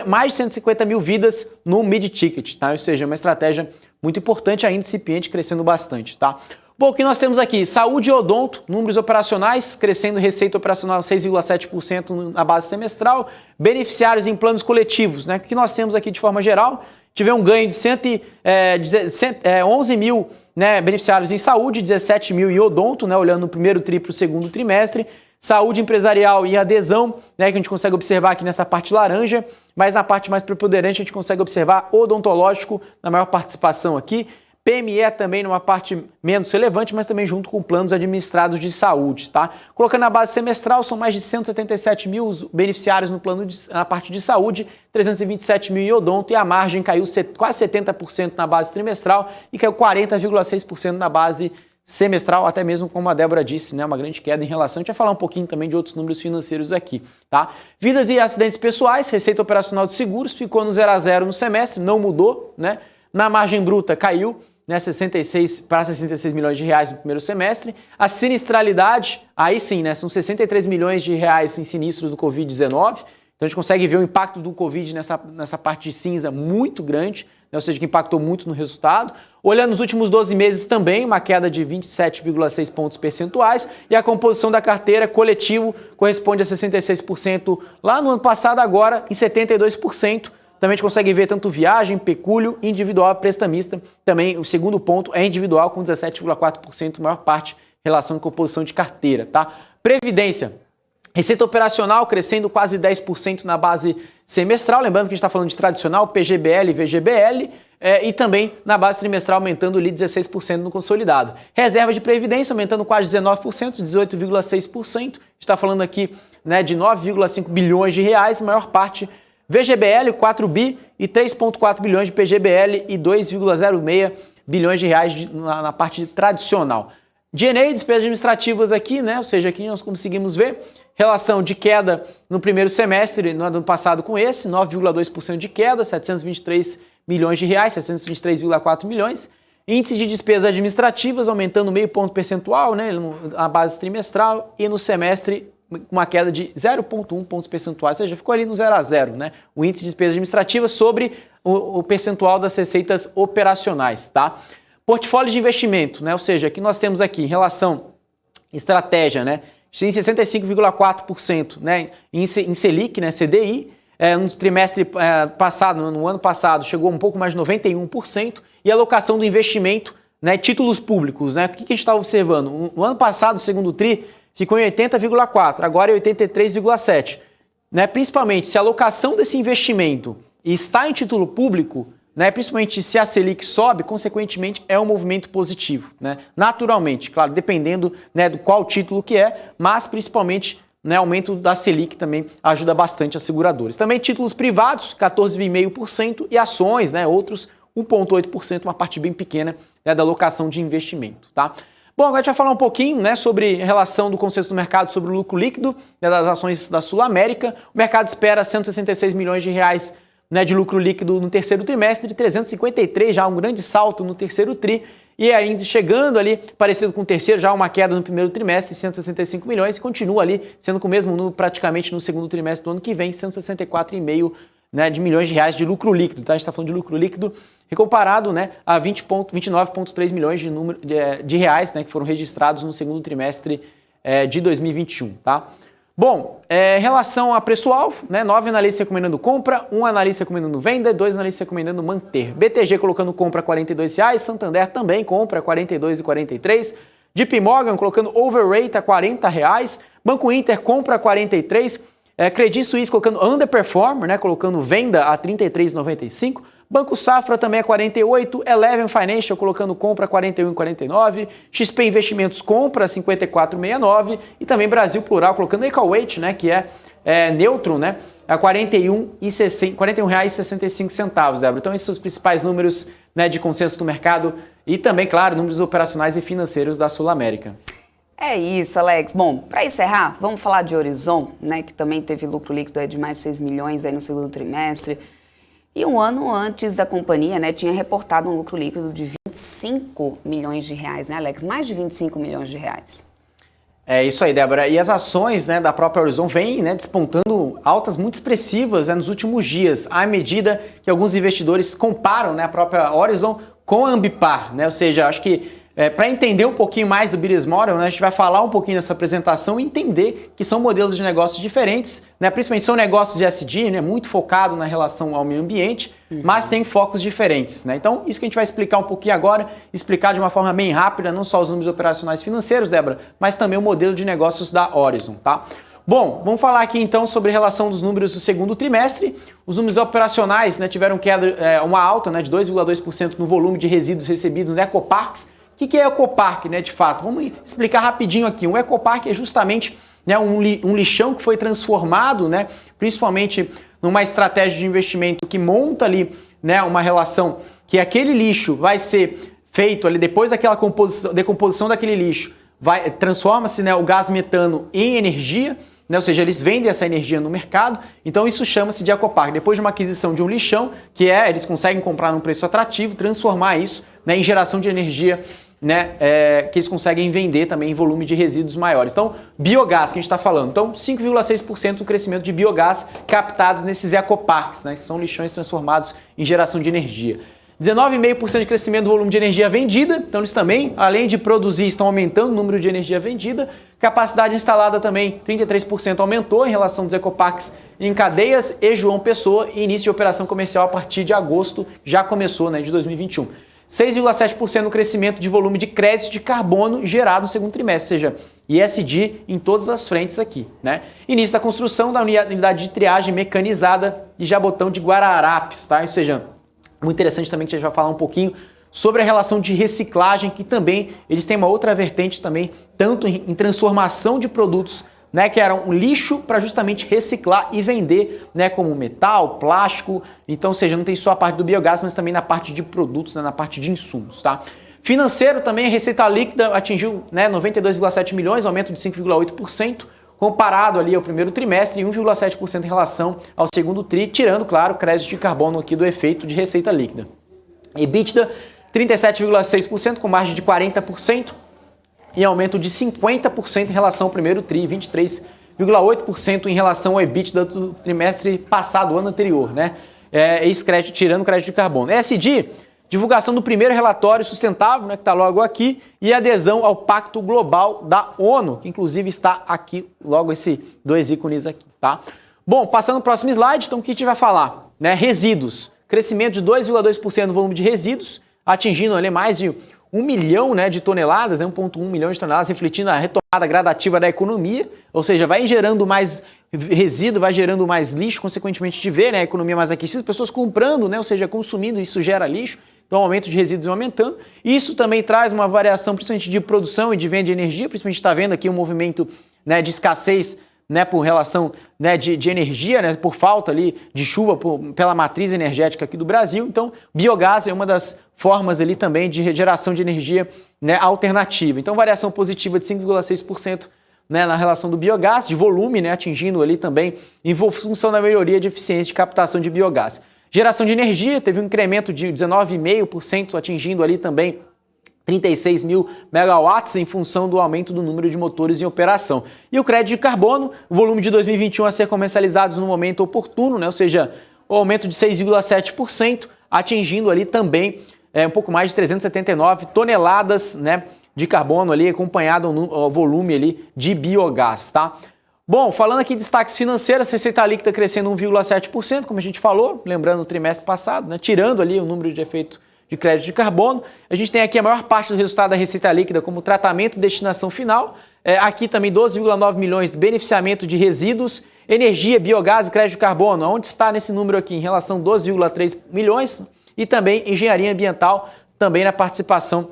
mais de 150 mil vidas no mid-ticket, tá? Ou seja, uma estratégia muito importante, ainda incipiente, crescendo bastante, tá? Bom, o que nós temos aqui? Saúde e Odonto, números operacionais, crescendo receita operacional 6,7% na base semestral, beneficiários em planos coletivos, né? O que nós temos aqui de forma geral? Tivemos um ganho de 11 mil, né, beneficiários em saúde, 17 mil em Odonto, né, olhando no primeiro TRI para o segundo trimestre. Saúde empresarial e adesão, né, que a gente consegue observar aqui nessa parte laranja, mas na parte mais preponderante a gente consegue observar odontológico na maior participação aqui. PME também numa parte menos relevante, mas também junto com planos administrados de saúde, tá? Colocando na base semestral, são mais de 177 mil beneficiários no plano na parte de saúde, 327 mil em odonto, e a margem caiu quase 70% na base trimestral e caiu 40,6% na base semestral, até mesmo como a Débora disse, né, uma grande queda em relação. A gente vai falar um pouquinho também de outros números financeiros aqui, tá? Vidas e acidentes pessoais, receita operacional de seguros ficou no 0 a 0 no semestre, não mudou, né? Na margem bruta caiu, né, 66 para 66 milhões de reais no primeiro semestre. A sinistralidade, aí sim, né, são 63 milhões de reais em sinistros do Covid-19. Então a gente consegue ver o impacto do Covid nessa parte de cinza muito grande, né, ou seja, que impactou muito no resultado. Olhando nos últimos 12 meses também, uma queda de 27,6 pontos percentuais, e a composição da carteira coletivo corresponde a 66% lá no ano passado, agora em 72%. Também a gente consegue ver tanto viagem, pecúlio, individual e prestamista. Também o segundo ponto é individual, com 17,4%, maior parte em relação à composição de carteira, tá? Previdência. Receita operacional crescendo quase 10% na base semestral, lembrando que a gente está falando de tradicional, PGBL e VGBL, e também na base trimestral aumentando ali 16% no consolidado. Reserva de previdência aumentando quase 19%, 18,6%. Está falando aqui, né, de 9,5 bilhões de reais, maior parte VGBL 4 bi e 3,4 bilhões de PGBL e 2,06 bilhões de reais na parte tradicional. D&A, despesas administrativas aqui, né? Ou seja, aqui nós conseguimos ver relação de queda no primeiro semestre, no ano passado com esse, 9,2% de queda, 723 milhões de reais, 723,4 milhões. Índice de despesas administrativas aumentando meio ponto percentual, né, na base trimestral, e no semestre uma queda de 0,1 pontos percentuais, ou seja, ficou ali no 0 a 0, né? O índice de despesas administrativas sobre o percentual das receitas operacionais, tá? Portfólio de investimento, né? Ou seja, aqui nós temos aqui em relação estratégia, né? Em 65,4%, né? Em Selic, né? CDI, no trimestre passado, no ano passado, chegou um pouco mais de 91%, e a alocação do investimento, né? Títulos públicos, né? O que a gente está observando? No ano passado, segundo o TRI, ficou em 80,4%, agora é 83,7%. Né? Principalmente, se a alocação desse investimento está em título público, né, principalmente se a Selic sobe, consequentemente é um movimento positivo. Né? Naturalmente, claro, dependendo, né, do qual título que é, mas principalmente, né, aumento da Selic também ajuda bastante as seguradoras. Também títulos privados, 14,5%, e ações, né, outros 1,8%, uma parte bem pequena, né, da alocação de investimento. Tá? Bom, agora a gente vai falar um pouquinho, né, sobre a relação do consenso do mercado sobre o lucro líquido, né, das ações da Sul América. O mercado espera 166 milhões de reais, né, de lucro líquido no terceiro trimestre, 353 já um grande salto no terceiro TRI, e ainda chegando ali, parecido com o terceiro, já uma queda no primeiro trimestre, 165 milhões, e continua ali sendo com o mesmo número praticamente no segundo trimestre do ano que vem, 164,5 né, de milhões de reais de lucro líquido, tá? A gente está falando de lucro líquido comparado, né, a 29,3 milhões de reais, né, que foram registrados no segundo trimestre de 2021, tá? Bom, em relação a preço-alvo, né, 9 analistas recomendando compra, 1 analista recomendando venda, 2 analistas recomendando manter. BTG colocando compra a R$ 42,00, Santander também compra a R$ 42,43, JP Morgan colocando overrate a R$ 40,00, Banco Inter compra a 43, Credit Suisse colocando underperformer, né, colocando venda a 33,95, Banco Safra também a 48, Eleven Financial colocando compra a 41,49, XP Investimentos compra a 54,69 e também Brasil Plural colocando equal weight, né, que é neutro, né, a R$ 41,65, Débora. Então esses são os principais números, né, de consenso do mercado e também, claro, números operacionais e financeiros da Sul América. É isso, Alex. Bom, para encerrar, vamos falar de Horizon, né, que também teve lucro líquido de mais de 6 milhões aí no segundo trimestre. E um ano antes da companhia, né, tinha reportado um lucro líquido de 25 milhões de reais, né, Alex? Mais de 25 milhões de reais. É isso aí, Débora. E as ações, né, da própria Horizon vêm, né, despontando altas muito expressivas, né, nos últimos dias, à medida que alguns investidores comparam, né, a própria Horizon com a Ambipar, né? Ou seja, acho que para entender um pouquinho mais do business model, né, a gente vai falar um pouquinho nessa apresentação e entender que são modelos de negócios diferentes, né, principalmente são negócios de ESG, né, muito focado na relação ao meio ambiente, mas tem focos diferentes, né? Então, isso que a gente vai explicar um pouquinho agora, explicar de uma forma bem rápida, não só os números operacionais financeiros, Débora, mas também o modelo de negócios da Horizon, tá? Bom, vamos falar aqui então sobre a relação dos números do segundo trimestre. Os números operacionais, né, tiveram queda, uma alta, né, de 2,2% no volume de resíduos recebidos nos ecoparks. O que é ecopark, né, de fato? Vamos explicar rapidinho aqui. Um ecopark é justamente, né, um lixão que foi transformado, né, principalmente numa estratégia de investimento que monta ali, né, uma relação que aquele lixo vai ser feito ali depois daquela decomposição daquele lixo, transforma-se, né, o gás metano em energia, né, ou seja, eles vendem essa energia no mercado, então isso chama-se de ecopark. Depois de uma aquisição de um lixão, eles conseguem comprar num preço atrativo, transformar isso, né, em geração de energia, né, que eles conseguem vender também em volume de resíduos maiores. Então, biogás que a gente está falando. Então, 5,6% do crescimento de biogás captados nesses ecoparks, né, que são lixões transformados em geração de energia. 19,5% de crescimento do volume de energia vendida. Então, eles também, além de produzir, estão aumentando o número de energia vendida. Capacidade instalada também, 33% aumentou em relação dos ecoparks em Cadeias e João Pessoa. E início de operação comercial a partir de agosto já começou, né, de 2021. 6,7% no crescimento de volume de créditos de carbono gerado no segundo trimestre, ou seja, ESG em todas as frentes aqui, né? Início da construção da unidade de triagem mecanizada de Jabotão de Guararapes, tá? Ou seja, muito interessante também que a gente vai falar um pouquinho sobre a relação de reciclagem, que também eles têm uma outra vertente também, tanto em transformação de produtos, né, que era um lixo para justamente reciclar e vender, né, como metal, plástico. Então, ou seja, não tem só a parte do biogás, mas também na parte de produtos, né, na parte de insumos, tá? Financeiro também, a receita líquida atingiu, né, 92,7 milhões, aumento de 5,8%, comparado ali ao primeiro trimestre e 1,7% em relação ao segundo tri, tirando, claro, o crédito de carbono aqui do efeito de receita líquida. EBITDA, 37,6%, com margem de 40%, em aumento de 50% em relação ao primeiro TRI, 23,8% em relação ao EBITDA do trimestre passado, ano anterior, né? Esse tirando o crédito de carbono. ESG, divulgação do primeiro relatório sustentável, né, que está logo aqui, e adesão ao Pacto Global da ONU, que inclusive está aqui, logo esses dois ícones aqui, tá? Bom, passando para o próximo slide, então o que a gente vai falar? Né? Resíduos, crescimento de 2,2% no volume de resíduos, atingindo ali mais de 1 milhão, né, de toneladas, né, 1,1 milhão de toneladas, refletindo a retomada gradativa da economia, ou seja, vai gerando mais resíduo, vai gerando mais lixo, consequentemente de ver, né, a economia mais aquecida, pessoas comprando, né, ou seja, consumindo, isso gera lixo, então o aumento de resíduos aumentando. Isso também traz uma variação, principalmente de produção e de venda de energia, principalmente está vendo aqui um movimento, né, de escassez, né, por relação, né, de energia, né, por falta ali de chuva pela matriz energética aqui do Brasil. Então, biogás é uma das formas ali também de geração de energia, né, alternativa. Então, variação positiva de 5,6%, né, na relação do biogás, de volume, né, atingindo ali também em função da melhoria de eficiência de captação de biogás. Geração de energia teve um incremento de 19,5%, atingindo ali também 36 mil megawatts em função do aumento do número de motores em operação. E o crédito de carbono, o volume de 2021 a ser comercializados no momento oportuno, né? Ou seja, o aumento de 6,7%, atingindo ali também um pouco mais de 379 toneladas, né, de carbono ali, acompanhado ao volume ali de biogás, tá? Bom, falando aqui de destaques financeiros, receita líquida crescendo 1,7%, como a gente falou, lembrando o trimestre passado, né, tirando ali o número de efeito de crédito de carbono. A gente tem aqui a maior parte do resultado da receita líquida como tratamento e destinação final. Aqui também 12,9 milhões de beneficiamento de resíduos, energia, biogás e crédito de carbono. Onde está nesse número aqui? Em relação a 12,3 milhões. E também engenharia ambiental, também na participação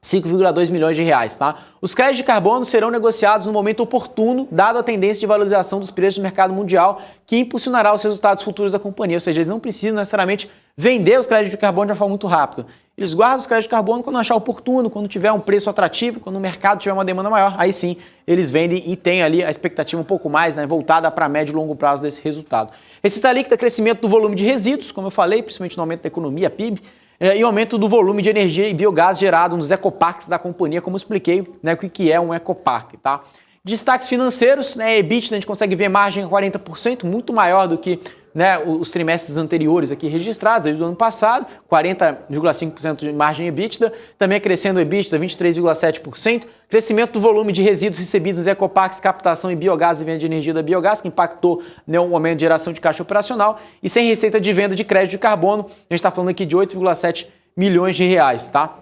5,2 milhões de reais, tá? Os créditos de carbono serão negociados no momento oportuno, dado a tendência de valorização dos preços do mercado mundial, que impulsionará os resultados futuros da companhia. Ou seja, eles não precisam necessariamente vender os créditos de carbono de uma forma muito rápida. Eles guardam os créditos de carbono quando achar oportuno, quando tiver um preço atrativo, quando o mercado tiver uma demanda maior. Aí sim, eles vendem e tem ali a expectativa um pouco mais, né, voltada para médio e longo prazo desse resultado. Receita líquida, crescimento do volume de resíduos, como eu falei, principalmente no aumento da economia, PIB, e aumento do volume de energia e biogás gerado nos ecoparques da companhia, como eu expliquei, né, o que é um ecoparque, tá? Destaques financeiros, né, EBITDA, a gente consegue ver margem a 40%, muito maior do que, né, os trimestres anteriores aqui registrados, desde o ano passado, 40,5% de margem EBITDA, também crescendo o EBITDA 23,7%, crescimento do volume de resíduos recebidos nos ecoparques, captação e biogás e venda de energia da biogás, que impactou, né, um aumento de geração de caixa operacional, e sem receita de venda de crédito de carbono, a gente está falando aqui de 8,7 milhões de reais, tá?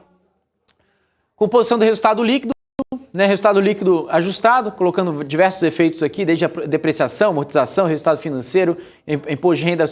Composição do resultado líquido, né, resultado líquido ajustado, colocando diversos efeitos aqui, desde a depreciação, amortização, resultado financeiro, imposto de renda,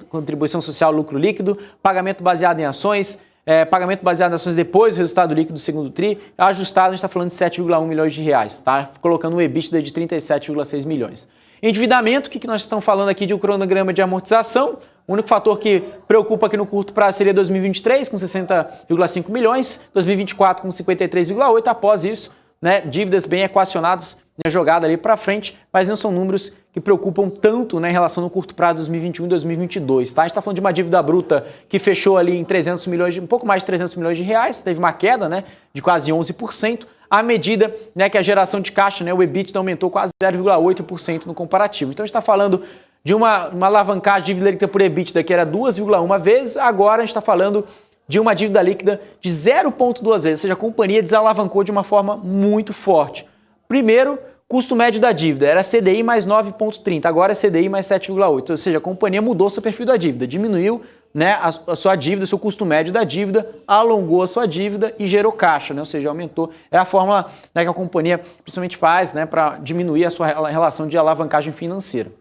contribuição social, lucro líquido, pagamento baseado em ações, pagamento baseado em ações depois do resultado líquido do segundo TRI, ajustado a gente está falando de 7,1 milhões de reais, tá? Colocando um EBITDA de 37,6 milhões. Endividamento, o que nós estamos falando aqui de um cronograma de amortização? O único fator que preocupa aqui no curto prazo seria 2023, com 60,5 milhões, 2024 com 53,8, após isso, né, dívidas bem equacionadas, né, jogada ali para frente, mas não são números que preocupam tanto, né, em relação no curto prazo de 2021 e 2022. Tá? A gente está falando de uma dívida bruta que fechou ali em 300 milhões, um pouco mais de 300 milhões de reais, teve uma queda, né, de quase 11%, à medida, né, que a geração de caixa, né, o EBITDA aumentou quase 0,8% no comparativo. Então a gente está falando de uma alavancagem de dívida líquida por EBITDA que era 2,1 vezes, agora a gente está falando de uma dívida líquida de 0,2 vezes, ou seja, a companhia desalavancou de uma forma muito forte. Primeiro, custo médio da dívida era CDI mais 9,30, agora é CDI mais 7,8, ou seja, a companhia mudou seu perfil da dívida, diminuiu, né, a sua dívida, seu custo médio da dívida, alongou a sua dívida e gerou caixa, né, ou seja, aumentou. É a fórmula, né, que a companhia principalmente faz, né, para diminuir a sua relação de alavancagem financeira.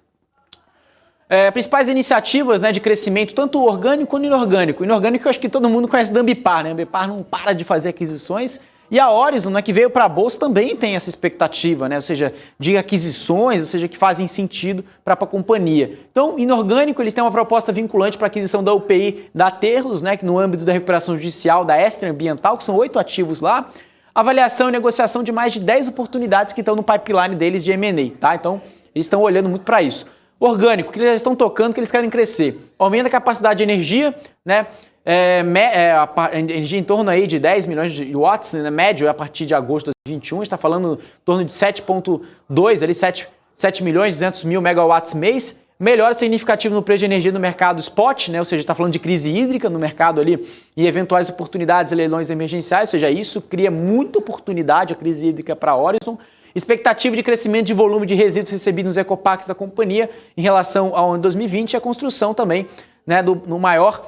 Principais iniciativas, né, de crescimento, tanto orgânico quanto inorgânico. Inorgânico, eu acho que todo mundo conhece da Ambipar, né? A Ambipar não para de fazer aquisições. E a Orizon, né, que veio para a Bolsa, também tem essa expectativa, né? Ou seja, de aquisições, ou seja, que fazem sentido para a companhia. Então, inorgânico, eles têm uma proposta vinculante para a aquisição da UPI da Aterros, né, que no âmbito da recuperação judicial da Extra Ambiental, que são 8 ativos lá. Avaliação e negociação de mais de 10 oportunidades que estão no pipeline deles de M&A, tá? Então, eles estão olhando muito para isso. Orgânico, que eles estão tocando, que eles querem crescer. Aumenta a capacidade de energia, né? A energia em torno aí de 10 milhões de watts, né? Médio a partir de agosto de 2021, está falando em torno de 7,2, ali 7 milhões e 200 mil megawatts mês. Melhora significativo no preço de energia no mercado spot, né? Ou seja, está falando de crise hídrica no mercado ali e eventuais oportunidades e leilões emergenciais, ou seja, isso cria muita oportunidade, a crise hídrica para a Orizon. Expectativa de crescimento de volume de resíduos recebidos nos ecoparques da companhia em relação ao ano 2020 e a construção também, né, no maior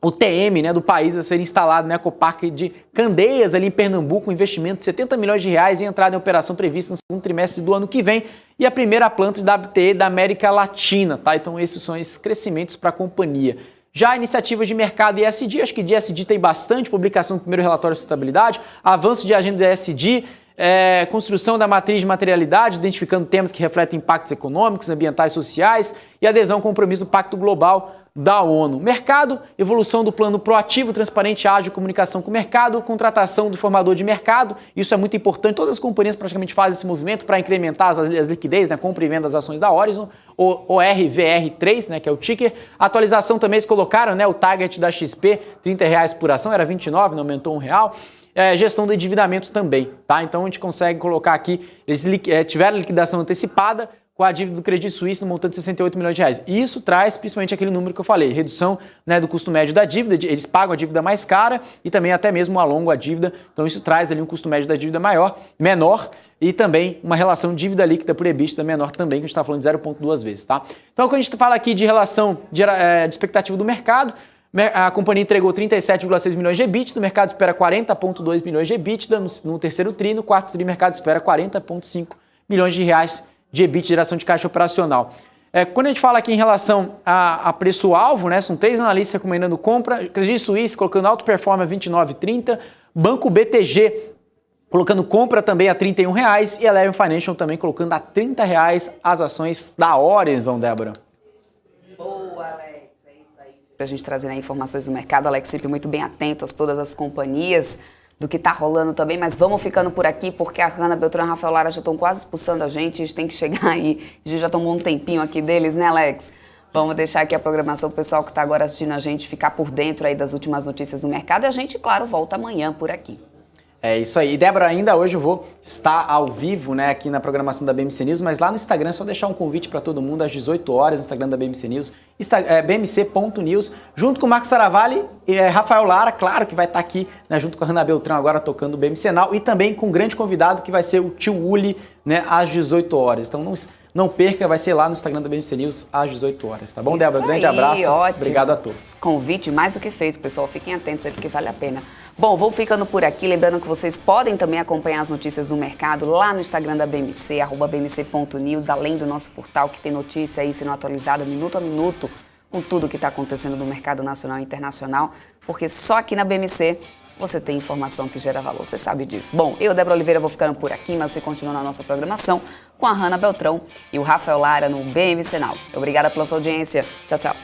UTM, né, do país a ser instalado no ecoparque de Candeias, ali em Pernambuco, um investimento de 70 milhões de reais e entrada em operação prevista no segundo trimestre do ano que vem e a primeira planta de WTE da América Latina. Tá? Então esses são esses crescimentos para a companhia. Já a iniciativa de mercado ESG, acho que de ESG tem bastante, publicação do primeiro relatório de sustentabilidade, avanço de agenda ESG, construção da matriz de materialidade, identificando temas que refletem impactos econômicos, ambientais e sociais e adesão ao compromisso do Pacto Global da ONU. Mercado, evolução do plano proativo, transparente, ágil, comunicação com o mercado, contratação do formador de mercado, isso é muito importante, todas as companhias praticamente fazem esse movimento para incrementar as liquidez, né, compra e venda das ações da Orizon, o ORVR3, né, que é o ticker. Atualização também eles colocaram, né, o target da XP, R$30 por ação, era 29, não aumentou R$1. gestão do endividamento também, tá? Então a gente consegue colocar aqui, eles tiveram liquidação antecipada com a dívida do Credit Suisse no montante de 68 milhões de reais. E isso traz principalmente aquele número que eu falei, redução, né, do custo médio da dívida, eles pagam a dívida mais cara e também até mesmo alongam a dívida, então isso traz ali um custo médio da dívida menor e também uma relação dívida líquida por EBITDA menor também, que a gente está falando de 0,2 vezes, tá? Então quando a gente fala aqui de relação de expectativa do mercado, a companhia entregou 37,6 milhões de EBITDA, o mercado espera 40,2 milhões de EBITDA no terceiro tri, no quarto tri o mercado espera 40,5 milhões de reais de EBITDA, geração de caixa operacional. Quando a gente fala aqui em relação a preço-alvo, né, são 3 analistas recomendando compra, Credit Suisse colocando alto performance a 29,30, Banco BTG colocando compra também a R$ 31 e Eleven Financial também colocando a R$ 30 as ações da Horizon, Débora. Boa, Alex, é isso aí. Para a gente trazer, né, informações do mercado, Alex sempre muito bem atento a todas as companhias, do que tá rolando também, mas vamos ficando por aqui porque a Hanna Beltrão e a Rafael Lara já estão quase expulsando a gente tem que chegar aí, a gente já tomou um tempinho aqui deles, né, Alex? Vamos deixar aqui a programação pro pessoal que está agora assistindo a gente ficar por dentro aí das últimas notícias do mercado e a gente, claro, volta amanhã por aqui. É isso aí. E, Débora, ainda hoje eu vou estar ao vivo, né, aqui na programação da BMC News, mas lá no Instagram é só deixar um convite para todo mundo às 18 horas no Instagram da BMC News, bmc.news, junto com o Marcos Saravalli e Rafael Lara, claro que vai estar aqui, né, junto com a Hanna Beltrão agora tocando o BMC Now e também com um grande convidado que vai ser o Tio Uli, né, às 18 horas. Então não perca, vai ser lá no Instagram da BMC News às 18 horas, tá bom, Débora? Grande abraço, ótimo. Obrigado a todos. Convite mais do que feito, pessoal, fiquem atentos aí porque vale a pena. Bom, vou ficando por aqui, lembrando que vocês podem também acompanhar as notícias do mercado lá no Instagram da BMC, @bmc.news, além do nosso portal que tem notícia aí sendo atualizada minuto a minuto com tudo que está acontecendo no mercado nacional e internacional, porque só aqui na BMC você tem informação que gera valor, você sabe disso. Bom, eu, Débora Oliveira, vou ficando por aqui, mas você continua na nossa programação com a Hanna Beltrão e o Rafael Lara no BMC Now. Obrigada pela sua audiência. Tchau, tchau.